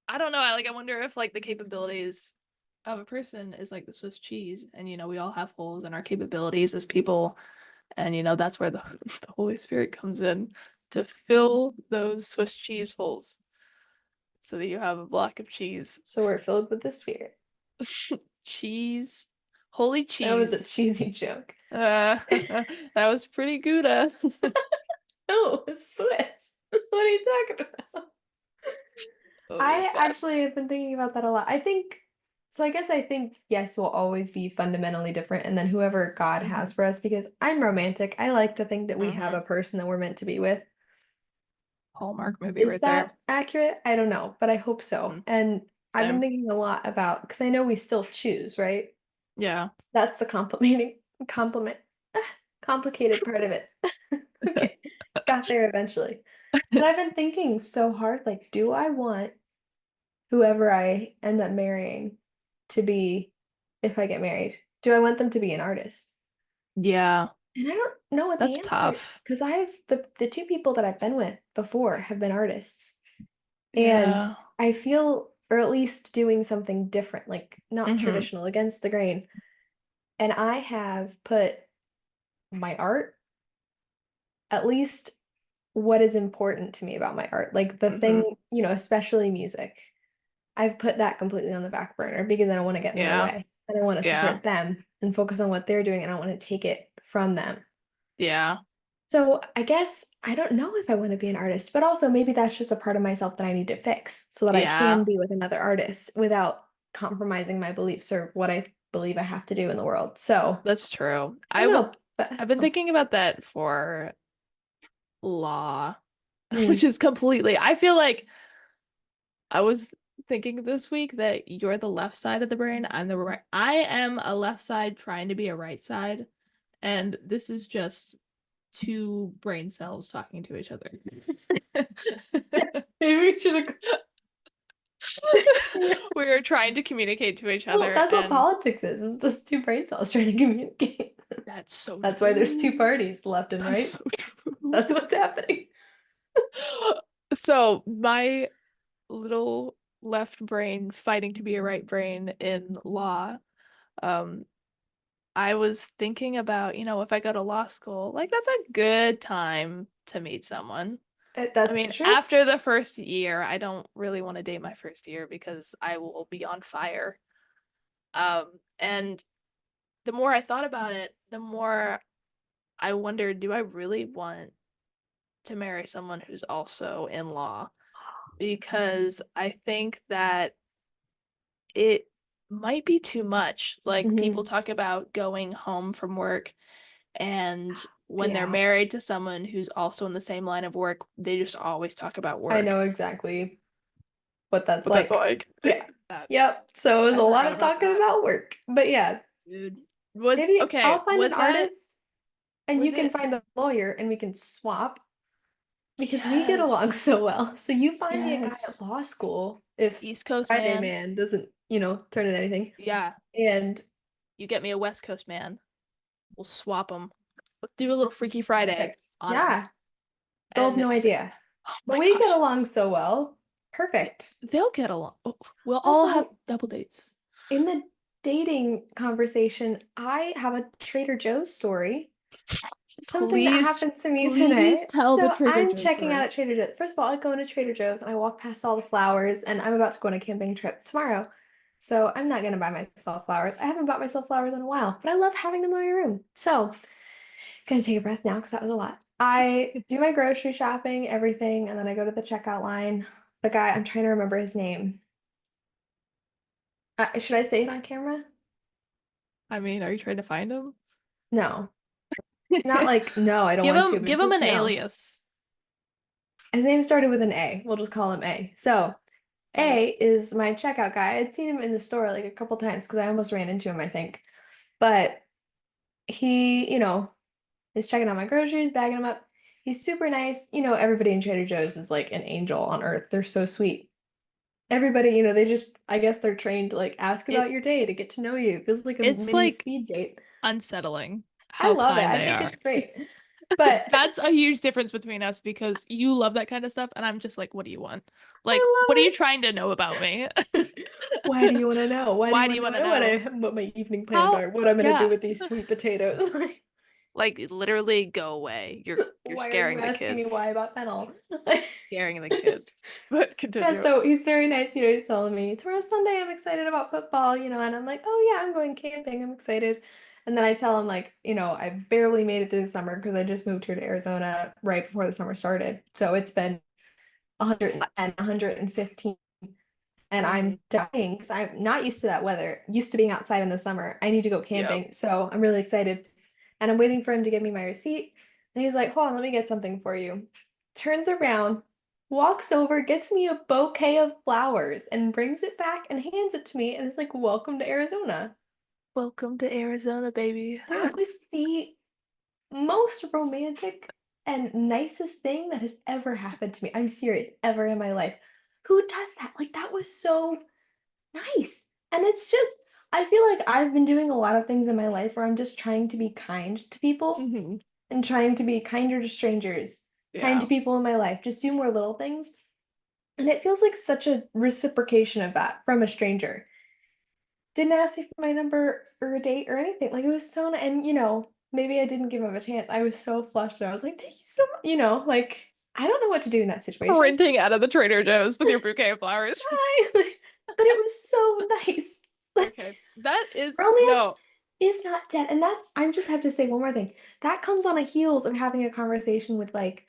S2: I don't know, I wonder if like the capabilities of a person is like the Swiss cheese, and we all have holes in our capabilities as people, and that's where the, the Holy Spirit comes in to fill those Swiss cheese holes so that you have a block of cheese.
S1: so. We're filled with the Spirit.
S2: Cheese, holy
S1: That was a
S2: cheese.
S1: cheesy joke.
S2: That was pretty Gouda.
S1: No, it's Swiss. What are you talking about?
S2: Oh, it was
S1: I
S2: bad.
S1: actually have been thinking about that a lot. I think so. I guess I think yes, we'll always be fundamentally different, and then whoever God
S2: Hmm.
S1: has for us, because I'm romantic. I like to think that we have
S2: Hmm.
S1: a person that we're meant to be with.
S2: Hallmark movie
S1: Is
S2: right there.
S1: that accurate? I don't know, but I hope so.
S2: Mm,
S1: And I've been
S2: same.
S1: thinking a lot about because I know we still choose, right?
S2: Yeah.
S1: That's the compliment complicated part of it. Okay. Got there eventually. But I've been thinking so hard, like, do I want whoever I end up marrying to be, if I get married, do I want them to be an artist?
S2: Yeah,
S1: And I don't know what the
S2: that's
S1: answer is
S2: tough.
S1: because the two people that I've been with before have been artists. And
S2: Yeah.
S1: I feel, or at least doing something different, like not
S2: Hmm.
S1: traditional, against the grain. And I have put my art, at least what is important to me about my art, like the
S2: Hmm.
S1: thing, especially music. I've put that completely on the back burner because I don't want to get in their
S2: Yeah.
S1: way. And I want to
S2: Yeah.
S1: support them and focus on what they're doing, and I don't want to take it from them.
S2: Yeah.
S1: So I guess I don't know if I want to be an artist, but also maybe that's just a part of myself that I need to fix so that I can
S2: Yeah.
S1: be with another artist without compromising my beliefs or what I believe I have to do in the world. So
S2: That's true.
S1: I don't know, but
S2: I've been
S1: oh,
S2: thinking about that for law, which
S1: mm,
S2: is completely, I feel like I was thinking this week that you're the left side of the brain. I'm the right. I am a left side trying to be a right side, and this is just two brain cells talking to each other.
S1: Yes, maybe we should have.
S2: We're trying to communicate to each
S1: Well,
S2: other,
S1: that's what
S2: and
S1: politics is. It's just two brain cells trying to communicate.
S2: that's so
S1: That's why there's two
S2: true.
S1: parties, left and
S2: That's
S1: right.
S2: so true.
S1: That's what's happening.
S2: So my little left brain fighting to be a right brain in law. Um, I was thinking about, if I go to law school, like that's a good time to meet someone. I
S1: That's
S2: mean,
S1: true.
S2: after the first year, I don't really want to date my first year because I will be on fire. And the more I thought about it, the more I wondered, do I really want to marry someone who's also in law? Because I think that it might be too much. Like people
S1: Hmm.
S2: talk about going home from work, and when they're
S1: Yeah,
S2: married to someone who's also in the same line of work, they just always talk about
S1: I
S2: work.
S1: know exactly what that's
S2: But that's
S1: like.
S2: like
S1: Yeah.
S2: that
S1: Yep. So it was
S2: I
S1: a lot
S2: forgot
S1: of
S2: about
S1: talking
S2: that.
S1: about work. But yeah,
S2: Dude. Was
S1: maybe
S2: okay,
S1: I'll find an artist and you
S2: was
S1: can
S2: it
S1: find the lawyer and we can swap because we get along
S2: yes.
S1: so well. So you find me a guy at
S2: Yes.
S1: law school if
S2: East Coast
S1: Friday
S2: man.
S1: man doesn't, turn into anything.
S2: Yeah.
S1: And
S2: You get me a West Coast man. We'll swap them. Let's do a little Freaky Friday
S1: perfect.
S2: on them.
S1: Yeah. They'll have
S2: And
S1: no idea.
S2: oh
S1: But
S2: my
S1: we get
S2: gosh,
S1: along so well. Perfect.
S2: they'll get along. Oh, we'll all have
S1: Also,
S2: double dates.
S1: in the dating conversation, I have a Trader Joe's story. Something that
S2: Please,
S1: happened to me
S2: please
S1: today.
S2: tell the
S1: So
S2: Trader
S1: I'm
S2: Joe's
S1: checking out
S2: story.
S1: at Trader Joe's. First of all, I go into Trader Joe's and I walk past all the flowers, and I'm about to go on a camping trip tomorrow. So I'm not gonna buy myself flowers. I haven't bought myself flowers in a while, but I love having them in my room. So gonna take a breath now because that was a lot. I do my grocery shopping, everything, and then I go to the checkout line. The guy, I'm trying to remember his name. Should I say it on camera?
S2: I mean, are you trying to find him?
S1: No. Not like no, I don't
S2: Give
S1: want
S2: him
S1: to, but
S2: give him
S1: just
S2: an
S1: no.
S2: alias.
S1: His name started with an A. We'll just call him A. So
S2: A.
S1: A is my checkout guy. I'd seen him in the store like a couple times because I almost ran into him, I think. But he, is checking out my groceries, bagging them up. He's super nice. Everybody in Trader Joe's is like an angel on earth. They're so sweet. Everybody, they just, I guess they're trained to like ask
S2: It
S1: about your day to get to know you. It feels like a
S2: it's
S1: mini
S2: like
S1: speed date.
S2: unsettling
S1: I
S2: how
S1: love it.
S2: kind
S1: I
S2: they
S1: think
S2: are.
S1: it's great. But
S2: That's a huge difference between us because you love that kind of stuff, and I'm just like, what do you want? Like,
S1: I
S2: what are you
S1: love
S2: trying to know about me?
S1: it. Why do you want to know? Why do you
S2: Why do
S1: want
S2: you
S1: to
S2: want to
S1: know what
S2: know?
S1: what my evening plans
S2: How?
S1: are? What I'm gonna do
S2: Yeah.
S1: with these sweet potatoes?
S2: Like literally go away. You're
S1: Why are you
S2: scaring the
S1: asking me why
S2: kids.
S1: about fennel?
S2: Scaring the kids. But
S1: Yeah,
S2: continue.
S1: so he's very nice. He's telling me tomorrow's Sunday. I'm excited about football, and I'm like, oh yeah, I'm going camping. I'm excited. And then I tell him like, I barely made it through the summer because I just moved here to Arizona right before the summer started. So it's been 110,
S2: What?
S1: 115, and
S2: Mm-hmm.
S1: I'm dying because I'm not used to that weather. Used to being outside in the summer. I need to go
S2: Yep.
S1: camping. So I'm really excited. And I'm waiting for him to give me my receipt. And he's like, hold on, let me get something for you. Turns around, walks over, gets me a bouquet of flowers, and brings it back and hands it to me. And it's like, welcome to Arizona.
S2: Welcome to Arizona, baby.
S1: That was the most romantic and nicest thing that has ever happened to me. I'm serious, ever in my life. Who does that? Like, that was so nice. And it's just, I feel like I've been doing a lot of things in my life where I'm just trying to be kind to people
S2: Hmm.
S1: and trying to be kinder to strangers, kind to
S2: Yeah.
S1: people in my life, just do more little things. And it feels like such a reciprocation of that from a stranger. Didn't ask me for my number or a date or anything. Like it was so, and maybe I didn't give him a chance. I was so flustered. I was like, thank you so much. Like, I don't know what to do in that situation.
S2: Sprinting out of the Trader Joe's with your bouquet of flowers.
S1: Bye. But it was so nice.
S2: Okay. That is
S1: Romance
S2: no.
S1: is not dead. And that's, I just have to say one more thing. That comes on the heels of having a conversation with like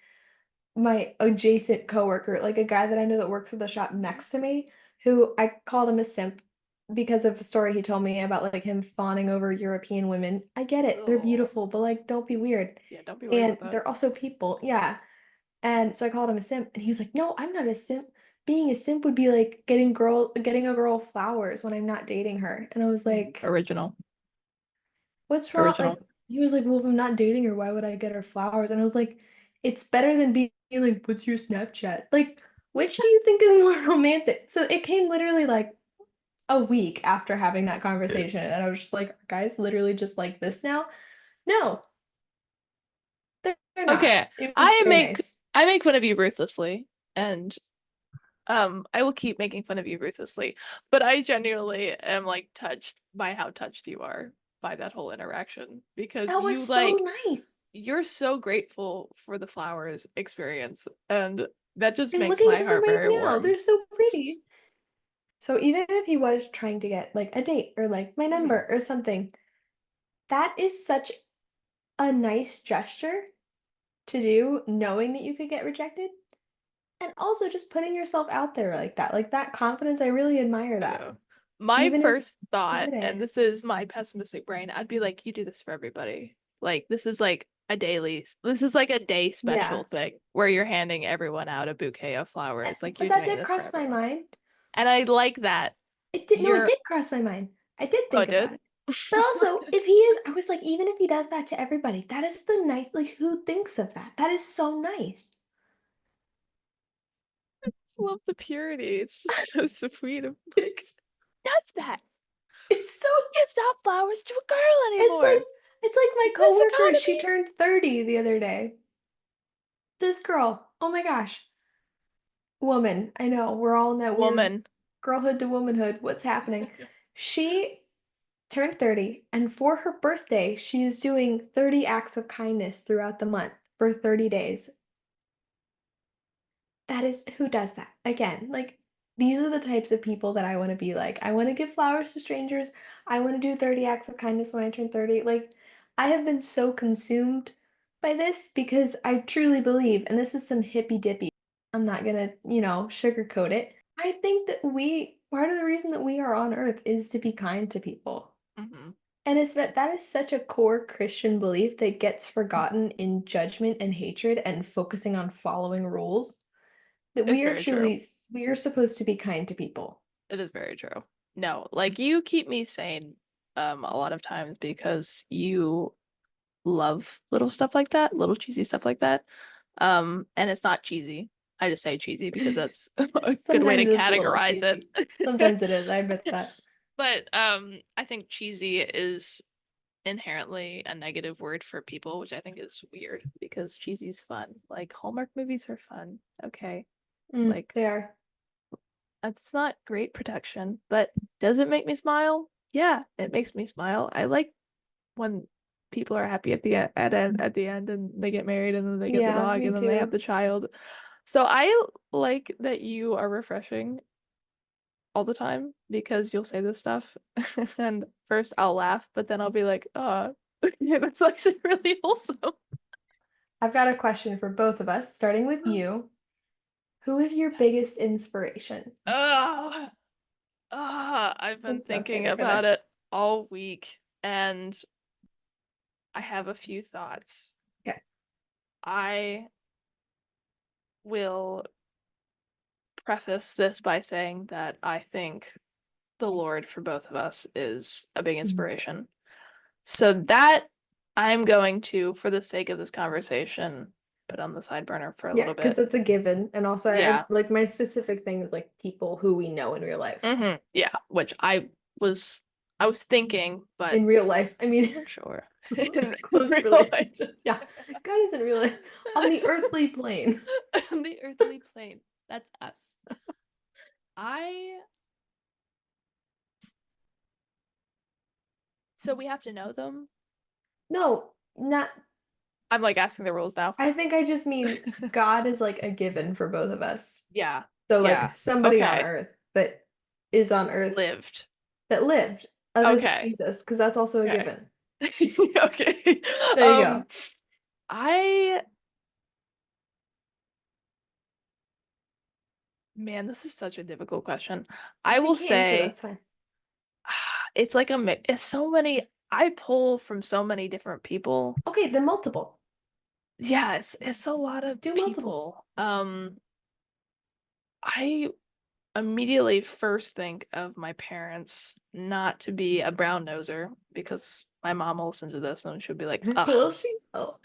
S1: my adjacent coworker, like a guy that I know that works at the shop next to me, who I called him a simp because of the story he told me about like him fawning over European women. I get it. They're
S2: Oh.
S1: beautiful, but like don't be weird.
S2: Yeah, don't be weird
S1: And
S2: with that.
S1: they're also people. Yeah. And so I called him a simp and he was like, "No, I'm not a simp being a simp would be like getting a girl flowers when I'm not dating her. And I was like,
S2: Original.
S1: what's wrong? Like
S2: Original.
S1: he was like, well, if I'm not dating her, why would I get her flowers? And I was like, it's better than being like, what's your Snapchat? Like, which do you think is more romantic? So it came literally like a week after having that conversation, and I was just like, guys, literally just like this now? No, they're not.
S2: Okay,
S1: It was
S2: I
S1: very
S2: make
S1: nice.
S2: I make fun of you ruthlessly, and I will keep making fun of you ruthlessly, but I genuinely am like touched by how touched you are by that whole interaction because
S1: That was
S2: you
S1: so
S2: like
S1: nice.
S2: you're so grateful for the flowers experience, and that just
S1: I'm
S2: makes
S1: looking
S2: my
S1: at them
S2: heart
S1: right
S2: very
S1: now.
S2: warm.
S1: They're so pretty. So even if he was trying to get like a date or like my
S2: Mhm.
S1: number or something, that is such a nice gesture to do, knowing that you could get rejected. And also just putting yourself out there like that. Like that confidence, I really admire
S2: I
S1: that.
S2: know. My
S1: Even if
S2: first
S1: it's a
S2: thought, and
S1: day.
S2: this is my pessimistic brain, I'd be like, you do this for everybody. Like this is like a day special
S1: Yeah.
S2: thing where you're handing everyone out a bouquet of flowers. Like
S1: But
S2: you're
S1: that
S2: doing
S1: did
S2: this for
S1: cross my
S2: everyone.
S1: mind.
S2: And I like that
S1: It
S2: you're,
S1: did cross my mind. I did
S2: oh,
S1: think
S2: it
S1: about
S2: did?
S1: it. But also, if he is, I was like, even if he does that to everybody, that is the nice, like, who thinks of that? That is so nice.
S2: Just love the purity. It's just so sweet. I'm like,
S1: It's
S2: does that?
S1: it's so
S2: Who gives out flowers to a girl
S1: it's like
S2: anymore?
S1: it's like my
S2: This
S1: coworker, she
S2: economy.
S1: turned 30 the other day. This girl, oh my gosh. Woman, I know, we're all in that weird
S2: Woman.
S1: girlhood to womanhood. What's happening? She turned 30, and for her birthday, she is doing 30 acts of kindness throughout the month for 30 days. That is who does that? Again, like these are the types of people that I want to be like. I want to give flowers to strangers. I want to do 30 acts of kindness when I turn 30. Like I have been so consumed by this because I truly believe, and this is some hippy dippy. I'm not gonna, sugarcoat it. I think that part of the reason that we are on earth is to be kind to people.
S2: Hmm.
S1: And it's that is such a core Christian belief that gets forgotten in judgment and hatred and focusing on following rules that
S2: It's very true.
S1: we are supposed to be kind to people.
S2: It is very true. No, like you keep me sane a lot of times because you love little stuff like that, little cheesy stuff like that. And it's not cheesy. I just say cheesy because that's a good way to
S1: Sometimes it's a little
S2: categorize it.
S1: cheesy. Sometimes it is. I admit that.
S2: But I think cheesy is inherently a negative word for people, which I think is weird because cheesy's fun. Like Hallmark movies are fun. Okay. Like
S1: They are.
S2: that's not great protection, but does it make me smile? Yeah, it makes me smile. I like when people are happy at the end and they get married and then they get the
S1: Yeah,
S2: dog
S1: me
S2: and then they have
S1: too.
S2: the child. So I like that you are refreshing all the time because you'll say this stuff and first I'll laugh, but then I'll be like, oh, yeah, that's actually really wholesome.
S1: I've got a question for both of us, starting with you. Who is your biggest inspiration?
S2: Oh, I've been
S1: I'm so
S2: thinking
S1: excited for
S2: about
S1: this.
S2: it all week and I have a few thoughts.
S1: Okay.
S2: I will preface this by saying that I think the Lord for both of us is a big
S1: Mhm.
S2: inspiration. So that I'm going to, for the sake of this conversation, put on the side burner for a
S1: Yeah,
S2: little
S1: because
S2: bit.
S1: it's a given. And also I
S2: Yeah.
S1: like my specific thing is like people who we know in real life.
S2: Yeah, which was I was thinking, but
S1: In real life. I mean,
S2: sure. In
S1: like close
S2: real life.
S1: relationships. Yeah. God isn't really on the earthly plane.
S2: On the earthly plane. That's us. I So we have to know them.
S1: No, not
S2: I'm like asking the rules now.
S1: I think I just mean God is like a given for both of us.
S2: Yeah.
S1: So like
S2: Yeah.
S1: somebody on
S2: Okay.
S1: earth that is on earth
S2: Lived.
S1: that lived other than
S2: Okay.
S1: Jesus, because that's also a
S2: Okay.
S1: given.
S2: Okay.
S1: There you go.
S2: I man, this is such a difficult question. I
S1: If you
S2: will
S1: can't answer,
S2: say
S1: that's fine.
S2: it's like a mix. It's so many. I pull from so many different people.
S1: Okay, then multiple.
S2: Yeah, it's a lot of
S1: Do multiple.
S2: people. I immediately first think of my parents, not to be a brown noser, because my mom will listen to this and she'll be like, ugh.
S1: Will she? Oh,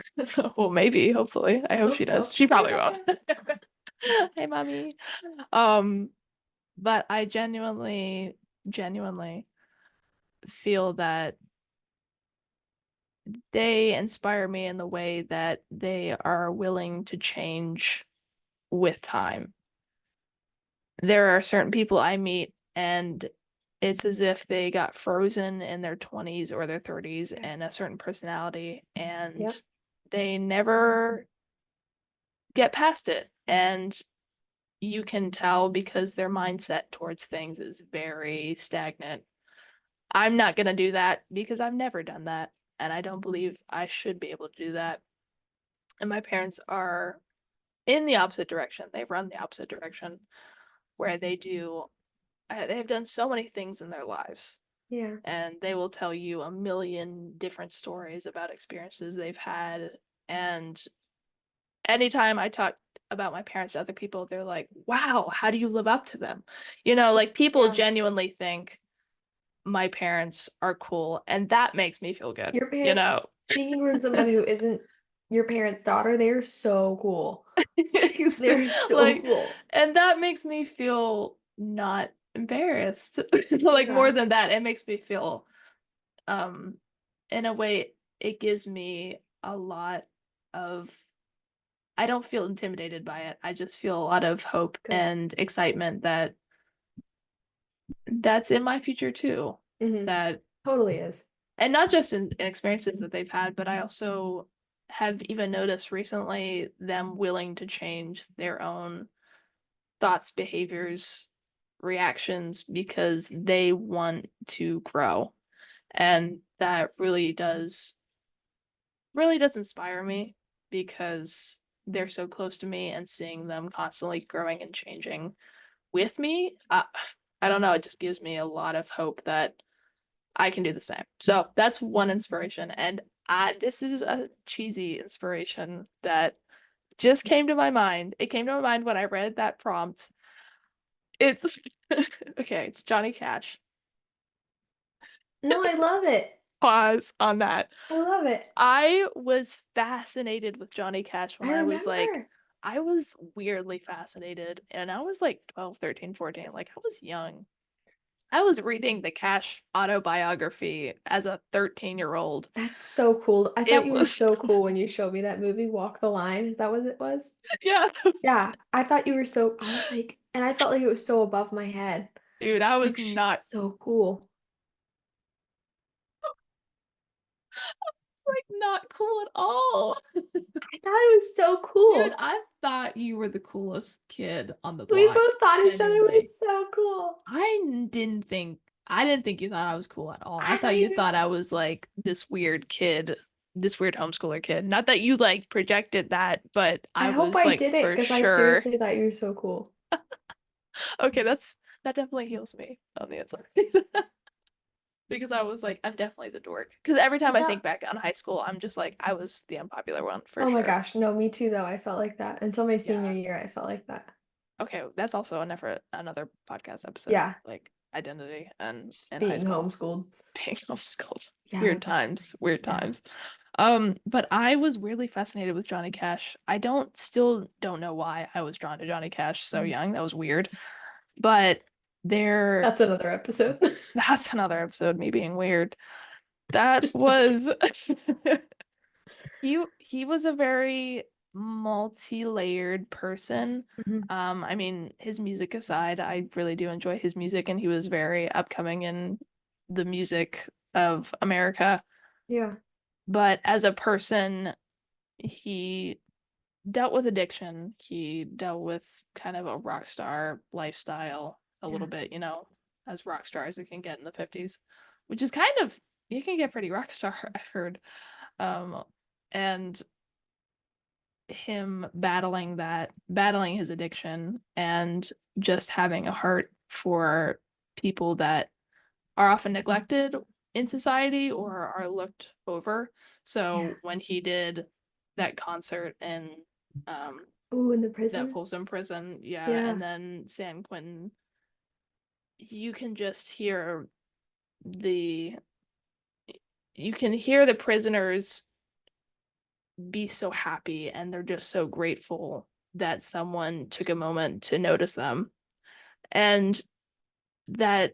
S2: Well, maybe, hopefully. I
S1: I
S2: hope
S1: hope
S2: she does.
S1: so.
S2: She
S1: Hi,
S2: probably won't.
S1: Mama.
S2: Hey, mommy. Um, but I genuinely feel that they inspire me in the way that they are willing to change with time. There are certain people I meet, and it's as if they got frozen in their 20s or their 30s in a
S1: Yes.
S2: certain personality, and
S1: Yep.
S2: they never get past it. And you can tell because their mindset towards things is very stagnant. I'm not going to do that because I've never done that. And I don't believe I should be able to do that. And my parents are in the opposite direction. They've run the opposite direction where they've done so many things in their lives.
S1: Yeah.
S2: And they will tell you a million different stories about experiences they've had. And anytime I talk about my parents to other people, they're like, wow, how do you live up to them? Like people
S1: Yeah.
S2: genuinely think my parents are cool, and that makes me feel good,
S1: Your
S2: you
S1: parent,
S2: know?
S1: speaking from someone who isn't your parents' daughter, they're so cool. They're so
S2: Like,
S1: cool.
S2: and that makes me feel not embarrassed. Like more
S1: Yeah.
S2: than that, it makes me feel, um, in a way, it gives me a lot of, I don't feel intimidated by it. I just feel a lot of hope
S1: Good.
S2: and excitement that that's in my future too.
S1: Mm-hmm.
S2: That,
S1: Totally is.
S2: and not just in experiences that they've had, but I also have even noticed recently them willing to change their own thoughts, behaviors, reactions because they want to grow. And that really does inspire me because they're so close to me, and seeing them constantly growing and changing with me, I don't know, it just gives me a lot of hope that I can do the same. So that's one inspiration. And this is a cheesy inspiration that just came to my mind. It came to my mind when I read that prompt. It's okay, it's Johnny Cash.
S1: No, I love it.
S2: Pause on that.
S1: I love it.
S2: I was fascinated with Johnny Cash when
S1: I remember.
S2: I was weirdly fascinated, and I was like 12, 13, 14. Like I was young. I was reading the Cash autobiography as a 13-year-old.
S1: That's so cool. I thought
S2: It
S1: you were
S2: was,
S1: so cool when you showed me that movie, Walk the Line. Is that what it was?
S2: yeah,
S1: Yeah, I thought you were so, I was like, and I felt like it was so above my head.
S2: dude, I was
S1: Like, she's
S2: not,
S1: so cool.
S2: it's like not cool at all.
S1: I thought it was so
S2: Dude,
S1: cool.
S2: I thought you were the coolest kid on the
S1: We
S2: block.
S1: both thought each other
S2: Genuinely.
S1: was so cool.
S2: I didn't think you thought I was cool at all. I
S1: I thought
S2: thought you
S1: you were,
S2: thought I was like this weird kid, this weird homeschooler kid. Not that you like projected that, but
S1: I
S2: I
S1: hope
S2: was
S1: I
S2: like
S1: did it
S2: for
S1: because I
S2: sure.
S1: seriously thought you were so cool.
S2: Okay, that definitely heals me on the inside. Because I was like, I'm definitely the dork. Because every
S1: I
S2: time I think
S1: thought,
S2: back on high school, I'm just like, I was the unpopular one for
S1: oh my
S2: sure.
S1: gosh, no, me too, though. I felt like that until my senior
S2: Yeah.
S1: year. I felt like that.
S2: Okay, that's also another podcast episode,
S1: Yeah,
S2: like identity and
S1: just
S2: in high
S1: being
S2: school.
S1: homeschooled.
S2: Being homeschooled.
S1: Yeah,
S2: Weird times, weird
S1: yeah.
S2: times. But I was really fascinated with Johnny Cash. I still don't know why I was drawn to Johnny Cash so
S1: Mm.
S2: young. That was weird. But there,
S1: That's another episode.
S2: that's another episode, me being weird. That
S1: Just joking.
S2: was he was a very multi-layered person.
S1: Mhm.
S2: I mean, his music aside, I really do enjoy his music, and he was very upcoming in the music of America.
S1: Yeah,
S2: But as a person, he dealt with addiction. He dealt with kind of a rock star lifestyle a
S1: yeah,
S2: little bit, as rock stars it can get in the 50s, which is kind of, you can get pretty rock star, I've heard. Um, and him battling his addiction and just having a heart for people that are often neglected in society or are looked over.
S1: yeah.
S2: So when he did that concert in um,
S1: Ooh, in the
S2: that
S1: prison?
S2: Folsom Prison, yeah,
S1: Yeah.
S2: and then San Quentin, you can just hear the you can hear the prisoners be so happy and they're just so grateful that someone took a moment to notice them. And that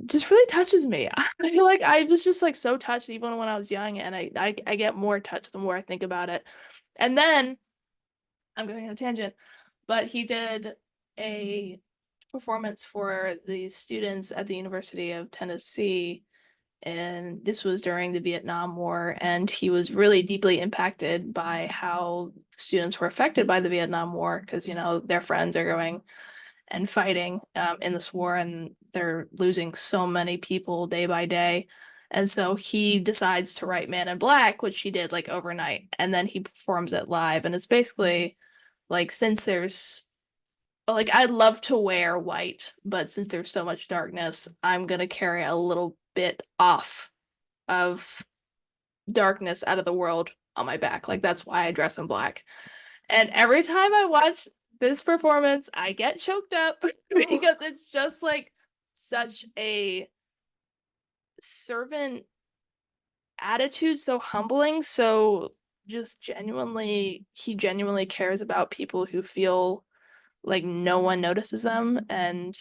S2: just really touches me. I feel like I was just like so touched even when I was young, and I get more touched the more I think about it. And then I'm going on a tangent, but he did a performance for the students at the University of Tennessee, and this was during the Vietnam War, and he was really deeply impacted by how students were affected by the Vietnam War because, their friends are going and fighting in this war, and they're losing so many people day by day. And so he decides to write Man in Black, which he did like overnight, and then he performs it live. And it's basically like, since there's like, I'd love to wear white, but since there's so much darkness, I'm gonna carry a little bit off of darkness out of the world on my back. Like, that's why I dress in black. And every time I watch this performance, I get choked up because it's just like such a servant attitude, so humbling, so just genuinely, he genuinely cares about people who feel like no one notices them. And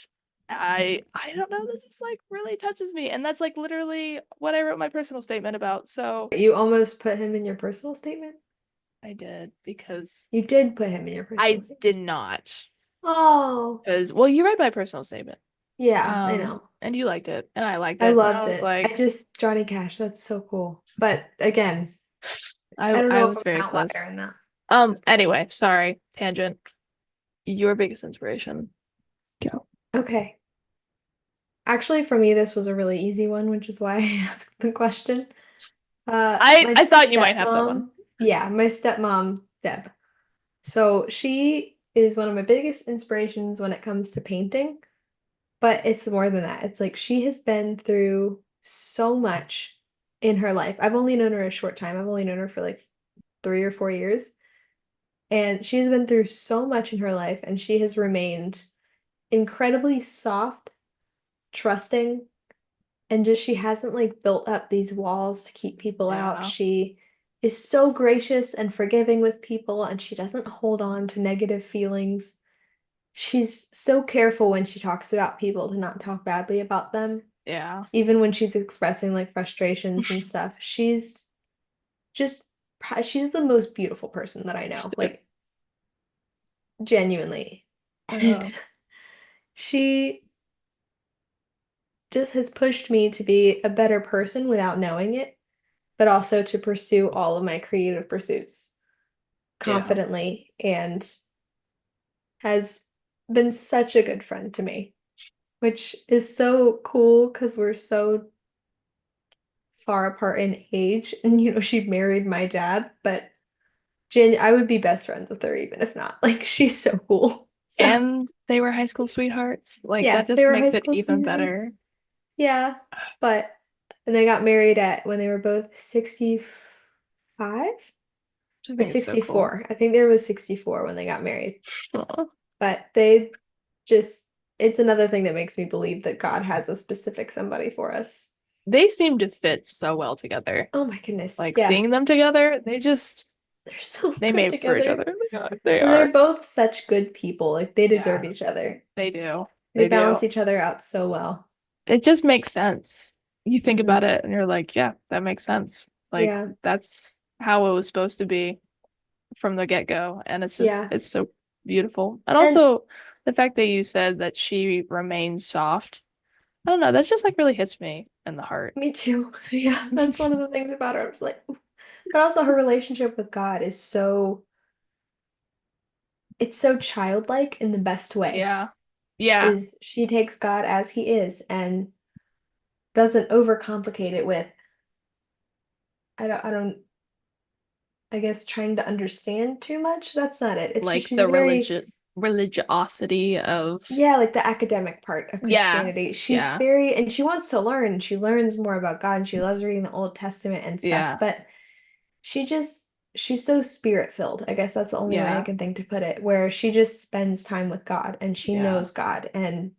S2: I don't know, that just like really touches me. And that's like literally what I wrote my personal statement about. So
S1: You almost put him in your personal statement?
S2: I did, because
S1: You did put him in your personal
S2: I
S1: statement.
S2: did not.
S1: Oh,
S2: Because, well, you read my personal statement.
S1: yeah, I know.
S2: And you liked it, and I liked
S1: I
S2: it, and I
S1: loved
S2: was
S1: it. I
S2: like,
S1: just, Johnny Cash, that's so cool. But again, I don't
S2: I
S1: know if
S2: was
S1: I'm
S2: very
S1: an
S2: close.
S1: outlier in that.
S2: Anyway, sorry, tangent. Your biggest inspiration. Go.
S1: Okay. Actually, for me, this was a really easy one, which is why I asked the question.
S2: I
S1: My
S2: I thought you might have someone.
S1: stepmom, yeah, my stepmom, Deb. So she is one of my biggest inspirations when it comes to painting, but it's more than that. It's like she has been through so much in her life. I've only known her a short time. I've only known her for like 3 or 4 years. And she's been through so much in her life, and she has remained incredibly soft, trusting, and just she hasn't like built up these walls to keep people out.
S2: Yeah,
S1: She is so gracious and forgiving with people, and she doesn't hold on to negative feelings. She's so careful when she talks about people to not talk badly about them,
S2: yeah.
S1: even when she's expressing like frustrations and stuff. Just, she's the most beautiful person that I know, like genuinely.
S2: Uh,
S1: And she just has pushed me to be a better person without knowing it, but also to pursue all of my creative pursuits
S2: yeah.
S1: confidently, and has been such a good friend to me, which is so cool because we're so far apart in age. And, she married my dad, but I would be best friends with her even if not. Like, she's so cool. So,
S2: And they were high school sweethearts. Like, that
S1: yes, they
S2: just
S1: were high
S2: makes it
S1: school
S2: even
S1: sweethearts.
S2: better.
S1: Yeah, but and they got married at when they were both 65
S2: I
S1: or
S2: think it's so cool.
S1: 64. I think they were 64 when they got married.
S2: Aw.
S1: But they just, it's another thing that makes me believe that God has a specific somebody for us.
S2: They seem to fit so well together.
S1: Oh my goodness.
S2: Like, seeing
S1: Yes.
S2: them together,
S1: They're so
S2: they
S1: good
S2: made for each
S1: together.
S2: other. They
S1: And they're
S2: are.
S1: both such good people. Like, they deserve
S2: Yeah,
S1: each other.
S2: they do.
S1: They
S2: They
S1: balance
S2: do.
S1: each other out so well.
S2: It just makes sense. You think
S1: Hmm.
S2: about it and you're like, yeah, that makes sense. Like,
S1: Yeah.
S2: that's how it was supposed to be from the get-go. And
S1: Yeah.
S2: it's so beautiful. And
S1: And
S2: also the fact that you said that she remains soft. I don't know, that just like really hits me in the heart.
S1: me too. Yeah. That's one of the things about her. I was like, ooh. But also her relationship with God is so, it's so childlike in the best way.
S2: Yeah. Yeah.
S1: Is she takes God as he is and doesn't overcomplicate it with, I don't, I guess, trying to understand too much. That's not it. It's just
S2: Like
S1: she's
S2: the
S1: very,
S2: religiosity of,
S1: yeah, like the academic part of
S2: yeah.
S1: Christianity. She's
S2: Yeah.
S1: very, and she wants to learn, and she learns more about God, and she loves reading the Old Testament and stuff,
S2: Yeah.
S1: but she just she's so spirit-filled. I guess that's the only way I
S2: Yeah.
S1: can think to put it, where she just spends time with God and she
S2: Yeah.
S1: knows God and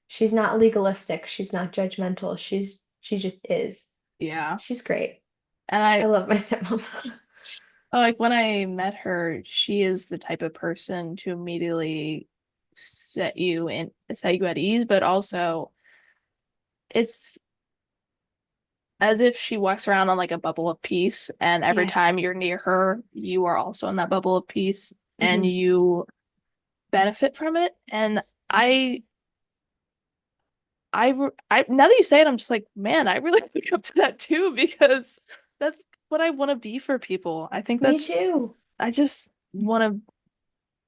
S1: she's not legalistic, she's not judgmental. She just is.
S2: Yeah.
S1: She's great.
S2: And
S1: I love my stepmom.
S2: like when I met her, she is the type of person to immediately set you at ease, but also it's as if she walks around on like a bubble of peace, and every
S1: Yes.
S2: time you're near her, you are also in that bubble of peace and
S1: Hmm.
S2: you benefit from it. And I now that you say it, I'm just like, man, I really look up to that too because that's what I want to be for people. I think
S1: Me
S2: that's
S1: too.
S2: I just want to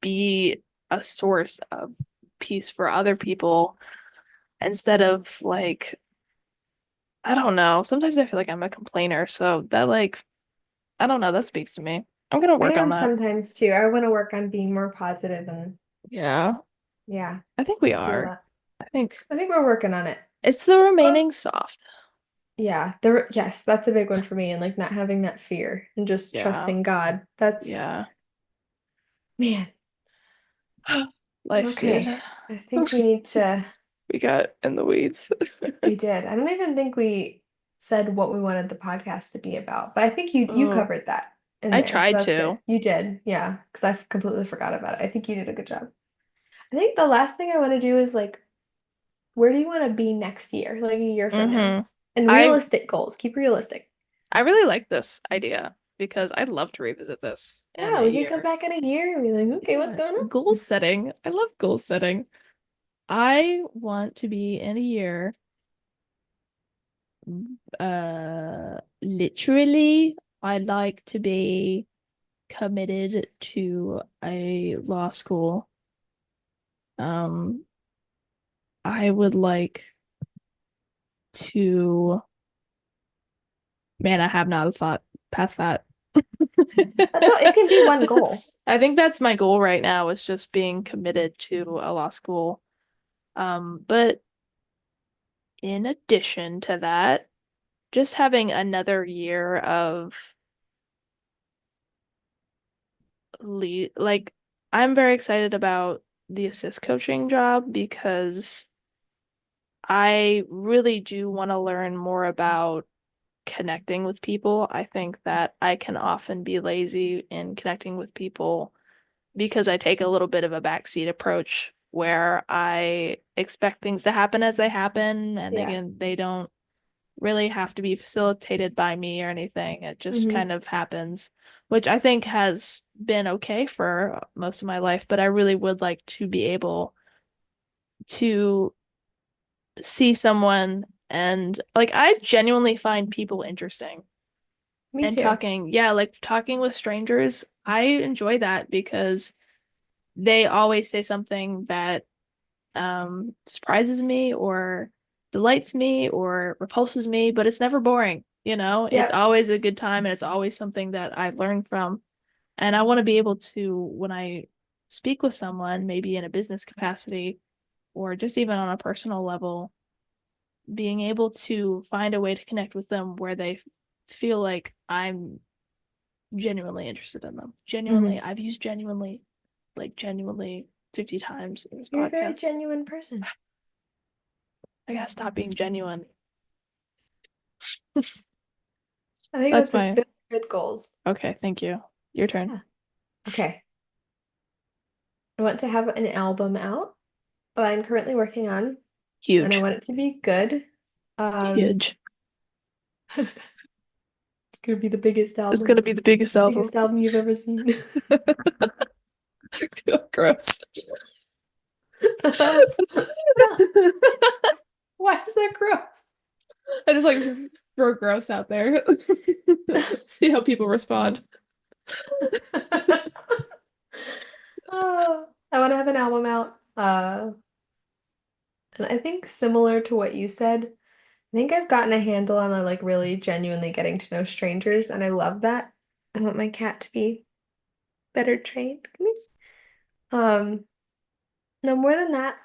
S2: be a source of peace for other people instead of like I don't know. Sometimes I feel like I'm a complainer, so that like I don't know, that speaks to me. I'm gonna
S1: I
S2: work on
S1: am
S2: that.
S1: sometimes too. I want to work on being more positive and
S2: Yeah,
S1: yeah,
S2: I think we
S1: I feel
S2: are.
S1: that.
S2: I think
S1: I think we're working on it.
S2: it's the
S1: Well,
S2: remaining soft.
S1: yeah, yes, that's a big one for me and like not having that fear and just
S2: Yeah,
S1: trusting God. That's
S2: yeah.
S1: man.
S2: Life,
S1: Okay.
S2: dude.
S1: I think we need to
S2: We got in the weeds.
S1: we did. I don't even think we said what we wanted the podcast to be about, but I think you
S2: Oh,
S1: covered that in
S2: I
S1: there. So
S2: tried
S1: that's good.
S2: to.
S1: You did. Yeah, because I completely forgot about it. I think you did a good job. I think the last thing I want to do is like where do you want to be next year, like a year from now?
S2: Mm-hmm.
S1: And
S2: I
S1: realistic goals. Keep realistic.
S2: I really like this idea because I'd love to revisit this in
S1: Yeah,
S2: a
S1: we could come
S2: year.
S1: back in a year and be like, okay, what's
S2: Yeah.
S1: going
S2: Goal
S1: on?
S2: setting. I love goal setting. I want to be in a year, literally, I like to be committed to a law school. Um, I would like to, man, I have not a thought past that.
S1: That's all, it can be one goal.
S2: I think that's my goal right now is just being committed to a law school. But in addition to that, just having another year of lead like I'm very excited about the assist coaching job because I really do want to learn more about connecting with people. I think that I can often be lazy in connecting with people because I take a little bit of a backseat approach where I expect things to happen as they happen and
S1: Yeah.
S2: they don't really have to be facilitated by me or anything. It just
S1: Hmm.
S2: kind of happens, which I think has been okay for most of my life, but I really would like to be able to see someone and like I genuinely find people interesting
S1: Me
S2: and
S1: too.
S2: yeah, like talking with strangers. I enjoy that because they always say something that surprises me or delights me or repulses me, but it's never boring, you know? It's
S1: Yep.
S2: always a good time and it's always something that I've learned from. And I want to be able to, when I speak with someone, maybe in a business capacity or just even on a personal level, being able to find a way to connect with them where they feel like I'm genuinely interested in them.
S1: Hmm.
S2: Genuinely, I've used genuinely, like genuinely 50 times in this
S1: You're a very
S2: podcast.
S1: genuine person.
S2: I gotta stop being genuine.
S1: I think
S2: That's
S1: that's a
S2: my
S1: good goals.
S2: okay, thank you. Your turn.
S1: Yeah. Okay. I want to have an album out that I'm currently working on, and I
S2: Huge.
S1: want it to be good. Um,
S2: Huge.
S1: it's gonna be the biggest
S2: It's gonna
S1: album,
S2: be the biggest album.
S1: biggest album you've ever seen.
S2: Gross.
S1: Why is that gross?
S2: I just like throw gross out there. See how people respond.
S1: Oh, I want to have an album out. And I think similar to what you said, I think I've gotten a handle on like really genuinely getting to know strangers, and I love that. I want my cat to be better trained. Come here. No, more than that,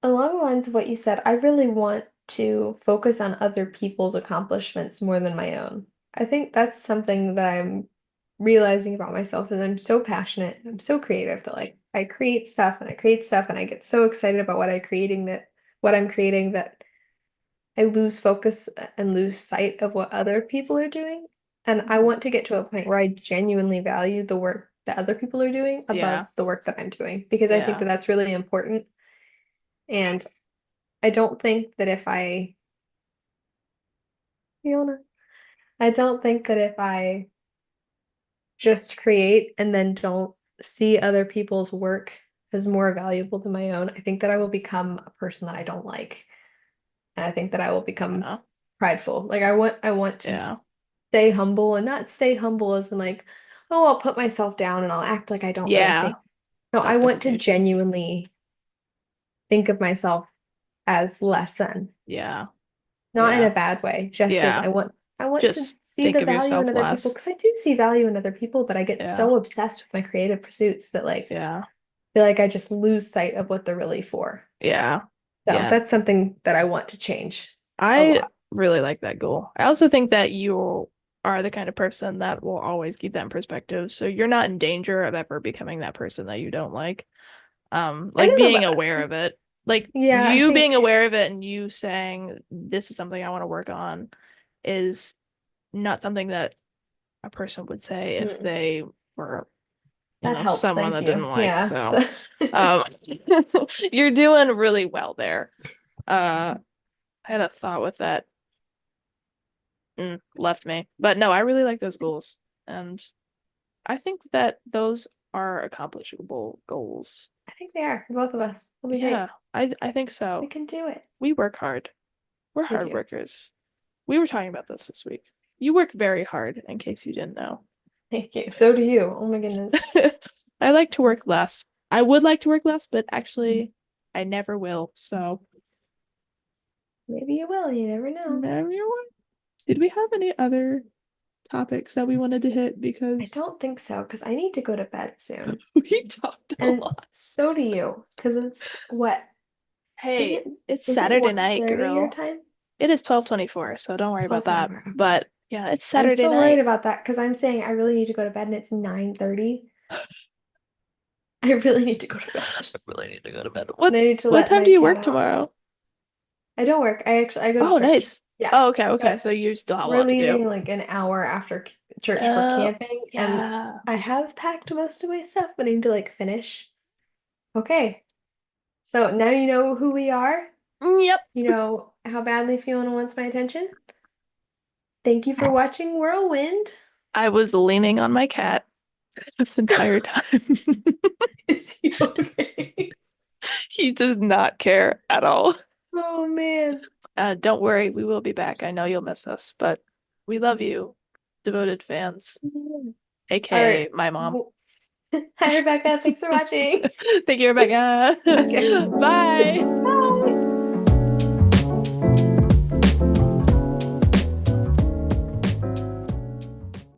S1: along the lines of what you said, I really want to focus on other people's accomplishments more than my own. I think that's something that I'm realizing about myself is I'm so passionate and I'm so creative that like I create stuff and I create stuff and I get so excited about what I'm creating that I lose focus and lose sight of what other people are doing. And I want to get to a point where I genuinely value the work that other people are doing
S2: Yeah.
S1: above the work that I'm doing because I think
S2: Yeah.
S1: that that's really important. And I don't think that if I, Fiona, I don't think that if I just create and then don't see other people's work as more valuable than my own, I think that I will become a person that I don't like. And I think that I will become
S2: Yeah.
S1: prideful. Like I want to
S2: Yeah.
S1: stay humble and not stay humble as in like, oh, I'll put myself down and I'll act like I don't really
S2: Yeah.
S1: think. No, I want to
S2: Self-deprecation.
S1: genuinely think of myself as less than.
S2: Yeah.
S1: Not in a
S2: Yeah.
S1: bad way, just as
S2: Yeah.
S1: I want to
S2: Just
S1: see
S2: think
S1: the
S2: of
S1: value in
S2: yourself
S1: other people
S2: less.
S1: because I do see value in other people, but I get
S2: Yeah.
S1: so obsessed with my creative pursuits that like
S2: Yeah.
S1: feel like I just lose sight of what they're really for.
S2: Yeah.
S1: So
S2: Yeah.
S1: that's something that I want to change a
S2: I
S1: lot.
S2: really like that goal. I also think that you are the kind of person that will always keep that in perspective. So you're not in danger of ever becoming that person that you don't like.
S1: I
S2: Like
S1: don't know
S2: being
S1: about
S2: aware
S1: that.
S2: of it. Like
S1: Yeah, I
S2: you being
S1: think
S2: aware of it and you saying this is something I want to work on is not something that a person would say if
S1: mm,
S2: they were,
S1: that helps.
S2: someone
S1: Thank
S2: that
S1: you.
S2: didn't like.
S1: Yeah.
S2: So, um, you're doing really well there. I had a thought with that left me. But no, I really like those goals. And I think that those are accomplishable goals.
S1: I think they are for both of us. It'll be
S2: Yeah,
S1: great.
S2: I think
S1: We
S2: so.
S1: can do it.
S2: We work hard. We're
S1: We
S2: hard
S1: do.
S2: workers. We were talking about this week. You work very hard, in case you didn't know.
S1: Thank you. So do you. Oh my goodness.
S2: I like to work less. I would like to work less, but actually, I never will. So,
S1: Maybe you will. You never know.
S2: maybe you're right. Did we have any other topics that we wanted to hit?
S1: I
S2: Because
S1: don't think so because I need to go to bed soon.
S2: we talked a
S1: And
S2: lot.
S1: so do you. Because it's what? Is
S2: Hey,
S1: it
S2: it's
S1: is it
S2: Saturday night,
S1: 1:30 your
S2: girl.
S1: time?
S2: It is 12:24, so don't worry about that.
S1: 12:24. Okay.
S2: But yeah, it's
S1: I'm
S2: Saturday
S1: so worried
S2: night.
S1: about that because I'm saying I really need to go to bed and it's 9:30. I really need to go to bed.
S2: I really need to go to bed.
S1: And I need to
S2: What
S1: let
S2: time
S1: my
S2: do you
S1: cat
S2: work
S1: out.
S2: tomorrow?
S1: I don't work. I go to
S2: Oh,
S1: church.
S2: nice.
S1: Yeah.
S2: Oh, okay, okay.
S1: But
S2: So you still have a
S1: we're
S2: lot to do.
S1: leaving like an hour after church for
S2: Oh,
S1: camping and
S2: yeah.
S1: I have packed most of my stuff, but I need to like finish. Okay. So now you know who we are.
S2: Yep.
S1: You know how badly Fiona wants my attention. Thank you for watching Whirlwind.
S2: I was leaning on my cat this entire time.
S1: Is he okay?
S2: He does not care at all.
S1: Oh man.
S2: Don't worry, we will be back. I know you'll miss us, but we love you, devoted fans,
S1: All right.
S2: aka my mom.
S1: Hi, Rebecca. Thanks for watching.
S2: Thank you, Rebecca.
S1: Okay.
S2: Bye.